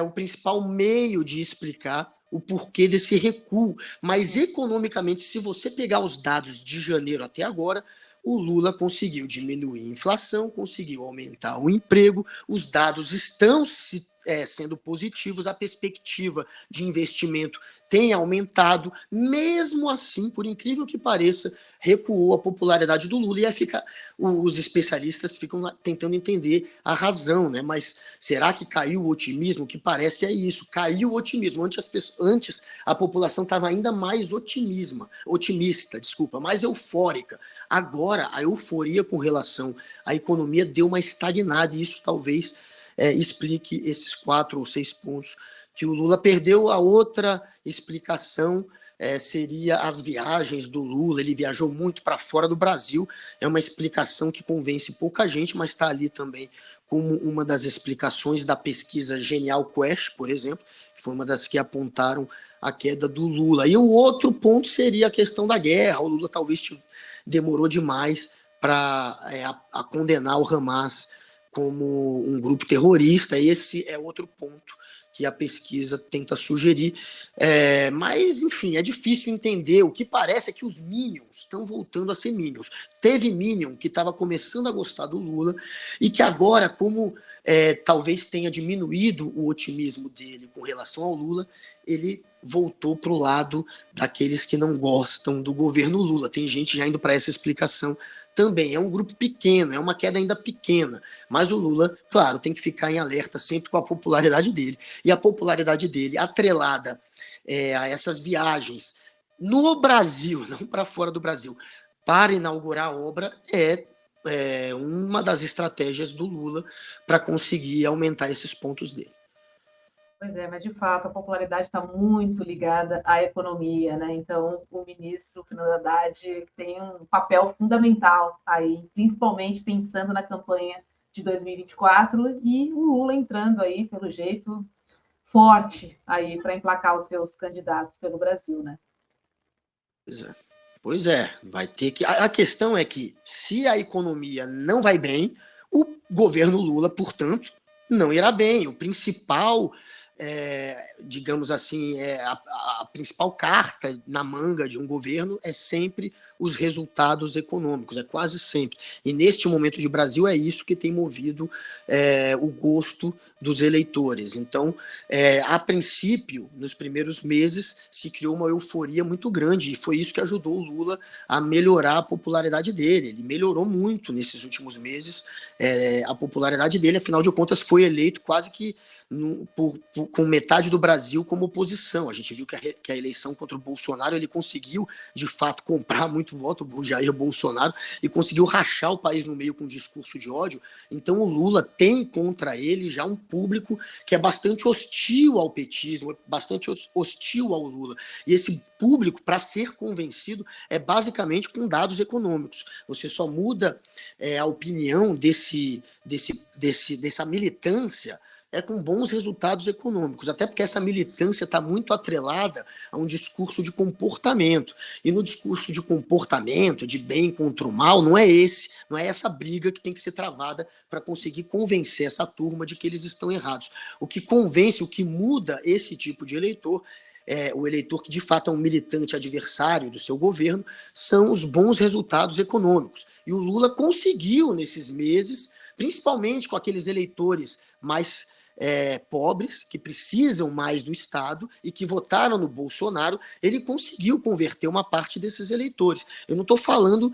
o principal meio de explicar o porquê desse recuo, mas economicamente, se você pegar os dados de janeiro até agora, o Lula conseguiu diminuir a inflação, conseguiu aumentar o emprego, os dados estão sendo positivos, a perspectiva de investimento tem aumentado, mesmo assim, por incrível que pareça, recuou a popularidade do Lula, e os especialistas ficam tentando entender a razão, né? Mas será que caiu o otimismo? O que parece é isso, caiu o otimismo. Antes a população estava ainda mais otimista, mais eufórica. Agora, a euforia com relação à economia deu uma estagnada, e isso talvez explique esses 4 ou 6 pontos que o Lula perdeu. A outra explicação seria as viagens do Lula. Ele viajou muito para fora do Brasil. É uma explicação que convence pouca gente, mas está ali também como uma das explicações da pesquisa Genial Quest, por exemplo, que foi uma das que apontaram a queda do Lula. E o outro ponto seria a questão da guerra. O Lula talvez demorou demais para condenar o Hamas como um grupo terrorista. Esse é outro ponto que a pesquisa tenta sugerir. Mas, enfim, é difícil entender. O que parece é que os Minions estão voltando a ser Minions. Teve Minion que estava começando a gostar do Lula e que agora, como talvez tenha diminuído o otimismo dele com relação ao Lula, ele voltou para o lado daqueles que não gostam do governo Lula. Tem gente já indo para essa explicação também. É um grupo pequeno, é uma queda ainda pequena, mas o Lula, claro, tem que ficar em alerta sempre com a popularidade dele. E a popularidade dele, atrelada a essas viagens no Brasil, não para fora do Brasil, para inaugurar a obra, é uma das estratégias do Lula para conseguir aumentar esses pontos dele. Pois é, mas de fato a popularidade está muito ligada à economia, né? Então o ministro Fernando Haddad tem um papel fundamental aí, principalmente pensando na campanha de 2024, e o Lula entrando aí, pelo jeito, forte aí para emplacar os seus candidatos pelo Brasil, né? Pois é, vai ter que. A questão é que, se a economia não vai bem, o governo Lula, portanto, não irá bem. O principal, digamos assim, a principal carta na manga de um governo é sempre os resultados econômicos, é quase sempre. E neste momento de Brasil é isso que tem movido o gosto dos eleitores. Então, a princípio, nos primeiros meses, se criou uma euforia muito grande, e foi isso que ajudou o Lula a melhorar a popularidade dele. Ele melhorou muito nesses últimos meses a popularidade dele, afinal de contas, foi eleito quase que com metade do Brasil como oposição. A gente viu que a eleição contra o Bolsonaro, ele conseguiu, de fato, comprar muito voto, o Jair Bolsonaro, e conseguiu rachar o país no meio com um discurso de ódio. Então o Lula tem contra ele já um público que é bastante hostil ao petismo, bastante hostil ao Lula. E esse público, para ser convencido, é basicamente com dados econômicos. Você só muda a opinião dessa militância com bons resultados econômicos, até porque essa militância está muito atrelada a um discurso de comportamento. E no discurso de comportamento, de bem contra o mal, não é essa briga que tem que ser travada para conseguir convencer essa turma de que eles estão errados. O que convence, o que muda esse tipo de eleitor, o eleitor que de fato é um militante adversário do seu governo, são os bons resultados econômicos. E o Lula conseguiu nesses meses, principalmente com aqueles eleitores mais pobres, que precisam mais do Estado e que votaram no Bolsonaro, ele conseguiu converter uma parte desses eleitores. Eu não estou falando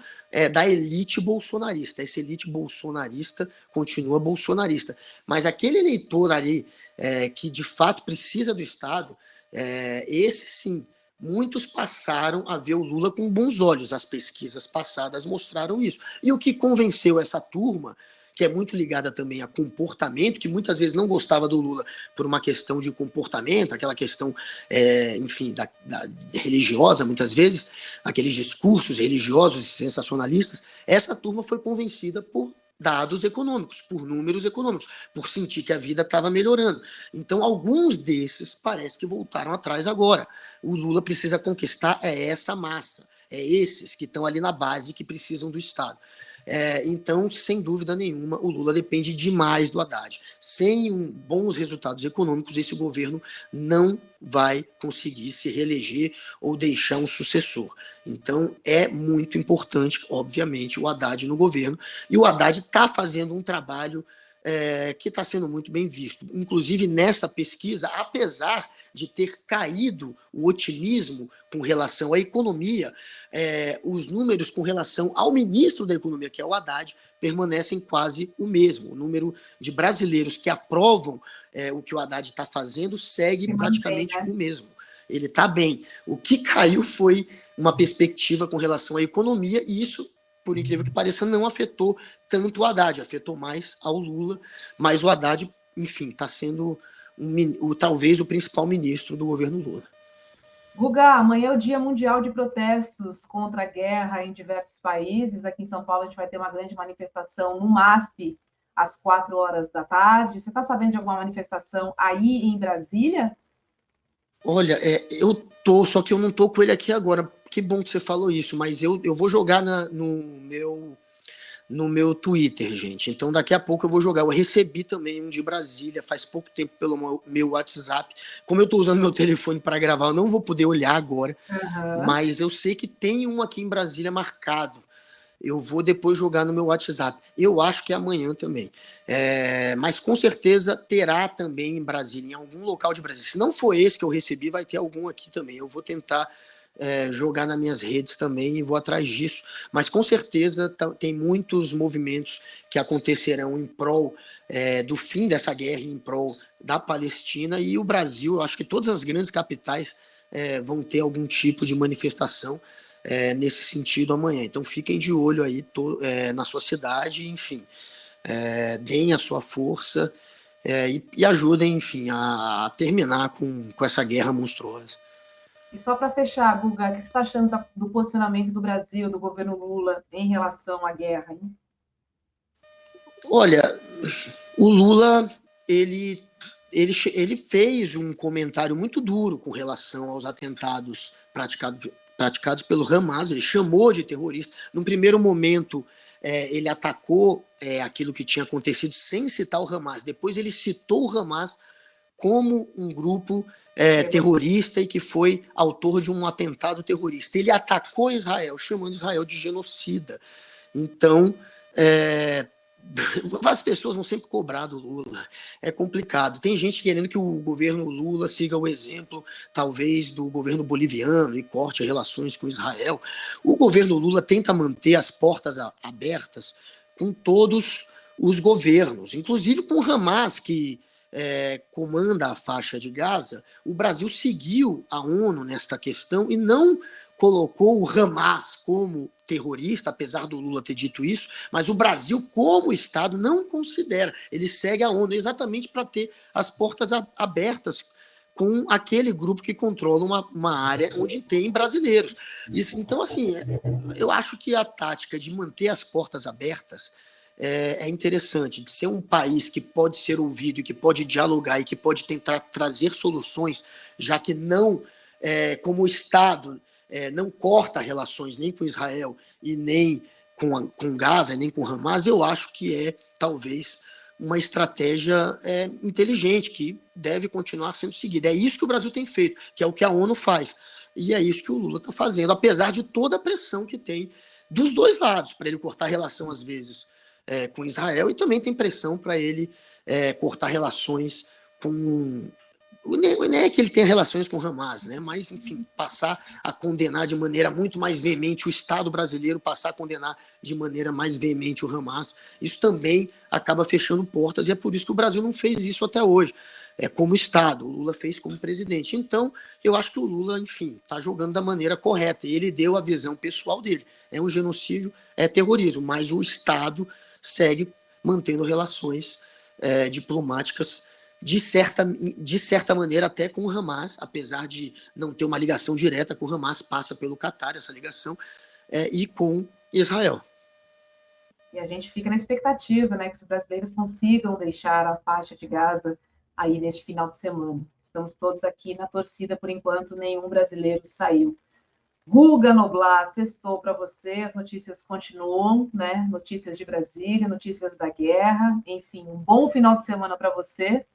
da elite bolsonarista, essa elite bolsonarista continua bolsonarista, mas aquele eleitor ali que de fato precisa do Estado, esse sim, muitos passaram a ver o Lula com bons olhos, as pesquisas passadas mostraram isso. E o que convenceu essa turma, que é muito ligada também a comportamento, que muitas vezes não gostava do Lula por uma questão de comportamento, aquela questão, enfim, religiosa, muitas vezes, aqueles discursos religiosos e sensacionalistas, essa turma foi convencida por dados econômicos, por números econômicos, por sentir que a vida estava melhorando. Então, alguns desses parece que voltaram atrás agora. O Lula precisa conquistar essa massa, esses que estão ali na base que precisam do Estado. Então, sem dúvida nenhuma, o Lula depende demais do Haddad. Sem bons resultados econômicos, esse governo não vai conseguir se reeleger ou deixar um sucessor. Então, é muito importante, obviamente, o Haddad no governo. E o Haddad está fazendo um trabalho que está sendo muito bem visto. Inclusive, nessa pesquisa, apesar de ter caído o otimismo com relação à economia, os números com relação ao ministro da Economia, que é o Haddad, permanecem quase o mesmo. O número de brasileiros que aprovam o que o Haddad está fazendo segue praticamente o mesmo. Ele está bem. O que caiu foi uma perspectiva com relação à economia, e isso, por incrível que pareça, não afetou tanto o Haddad, afetou mais ao Lula, mas o Haddad, enfim, está sendo talvez o principal ministro do governo Lula. Guga, amanhã é o Dia Mundial de Protestos contra a guerra em diversos países. Aqui em São Paulo a gente vai ter uma grande manifestação no MASP às 4 da tarde. Você está sabendo de alguma manifestação aí em Brasília? Olha, só que eu não tô com ele aqui agora. Que bom que você falou isso, mas eu vou jogar no meu Twitter, gente. Então daqui a pouco eu vou jogar. Eu recebi também um de Brasília faz pouco tempo pelo meu WhatsApp. Como eu estou usando meu telefone para gravar, eu não vou poder olhar agora. Mas eu sei que tem um aqui em Brasília marcado. Eu vou depois jogar no meu WhatsApp. Eu acho que é amanhã também. Mas com certeza terá também em Brasília, em algum local de Brasília. Se não for esse que eu recebi, vai ter algum aqui também. Eu vou tentar jogar nas minhas redes também e vou atrás disso. Mas com certeza tem muitos movimentos que acontecerão em prol do fim dessa guerra, em prol da Palestina, e o Brasil, eu acho que todas as grandes capitais vão ter algum tipo de manifestação nesse sentido amanhã. Então fiquem de olho aí na sua cidade, enfim, deem a sua força e ajudem, enfim, a terminar com essa guerra monstruosa. E só para fechar, Guga, o que você está achando do posicionamento do Brasil, do governo Lula, em relação à guerra, hein? Olha, o Lula, ele fez um comentário muito duro com relação aos atentados praticados pelo Hamas. Ele chamou de terrorista. Num primeiro momento, ele atacou aquilo que tinha acontecido sem citar o Hamas. Depois ele citou o Hamas como um grupo terrorista e que foi autor de um atentado terrorista. Ele atacou Israel, chamando Israel de genocida. Então, as pessoas vão sempre cobrar do Lula. É complicado. Tem gente querendo que o governo Lula siga o exemplo, talvez, do governo boliviano e corte as relações com Israel. O governo Lula tenta manter as portas abertas com todos os governos, inclusive com o Hamas, que comanda a faixa de Gaza. O Brasil seguiu a ONU nesta questão e não colocou o Hamas como terrorista, apesar do Lula ter dito isso, mas o Brasil, como Estado, não considera. Ele segue a ONU exatamente para ter as portas abertas com aquele grupo que controla uma área onde tem brasileiros. Isso, então, assim, eu acho que a tática de manter as portas abertas é interessante, de ser um país que pode ser ouvido, que pode dialogar e que pode tentar trazer soluções, já que não, como o Estado, não corta relações nem com Israel e nem com Gaza, nem com Hamas. Eu acho que é, talvez, uma estratégia inteligente, que deve continuar sendo seguida. É isso que o Brasil tem feito, que é o que a ONU faz. E é isso que o Lula está fazendo, apesar de toda a pressão que tem dos dois lados, para ele cortar relação, às vezes, com Israel, e também tem pressão para ele cortar relações com... Não é que ele tenha relações com Hamas, né? Mas, enfim, passar a condenar de maneira muito mais veemente o Estado brasileiro, passar a condenar de maneira mais veemente o Hamas. Isso também acaba fechando portas, e é por isso que o Brasil não fez isso até hoje, como Estado. O Lula fez como presidente. Então, eu acho que o Lula, enfim, está jogando da maneira correta. E ele deu a visão pessoal dele. É um genocídio, é terrorismo, mas o Estado segue mantendo relações diplomáticas de certa maneira até com o Hamas, apesar de não ter uma ligação direta com o Hamas, passa pelo Catar essa ligação, e com Israel. E a gente fica na expectativa, né, que os brasileiros consigam deixar a faixa de Gaza aí neste final de semana. Estamos todos aqui na torcida, por enquanto nenhum brasileiro saiu. Guga Noblar, sextou para você, as notícias continuam, né? Notícias de Brasília, notícias da guerra, enfim, um bom final de semana para você.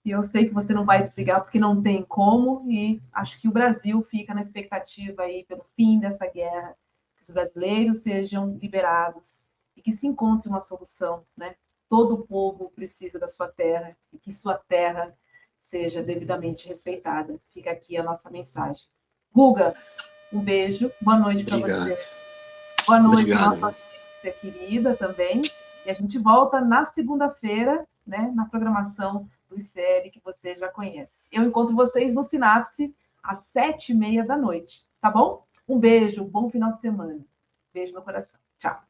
E eu sei que você não vai desligar porque não tem como, e acho que o Brasil fica na expectativa aí pelo fim dessa guerra, que os brasileiros sejam liberados e que se encontre uma solução, né? Todo o povo precisa da sua terra e que sua terra seja devidamente respeitada. Fica aqui a nossa mensagem. Guga, um beijo, boa noite para você. Boa noite, nossa audiência querida também. E a gente volta na segunda-feira, né, na programação do ICL que você já conhece. Eu encontro vocês no Sinapse às 7h30 da noite, tá bom? Um beijo, um bom final de semana. Beijo no coração. Tchau.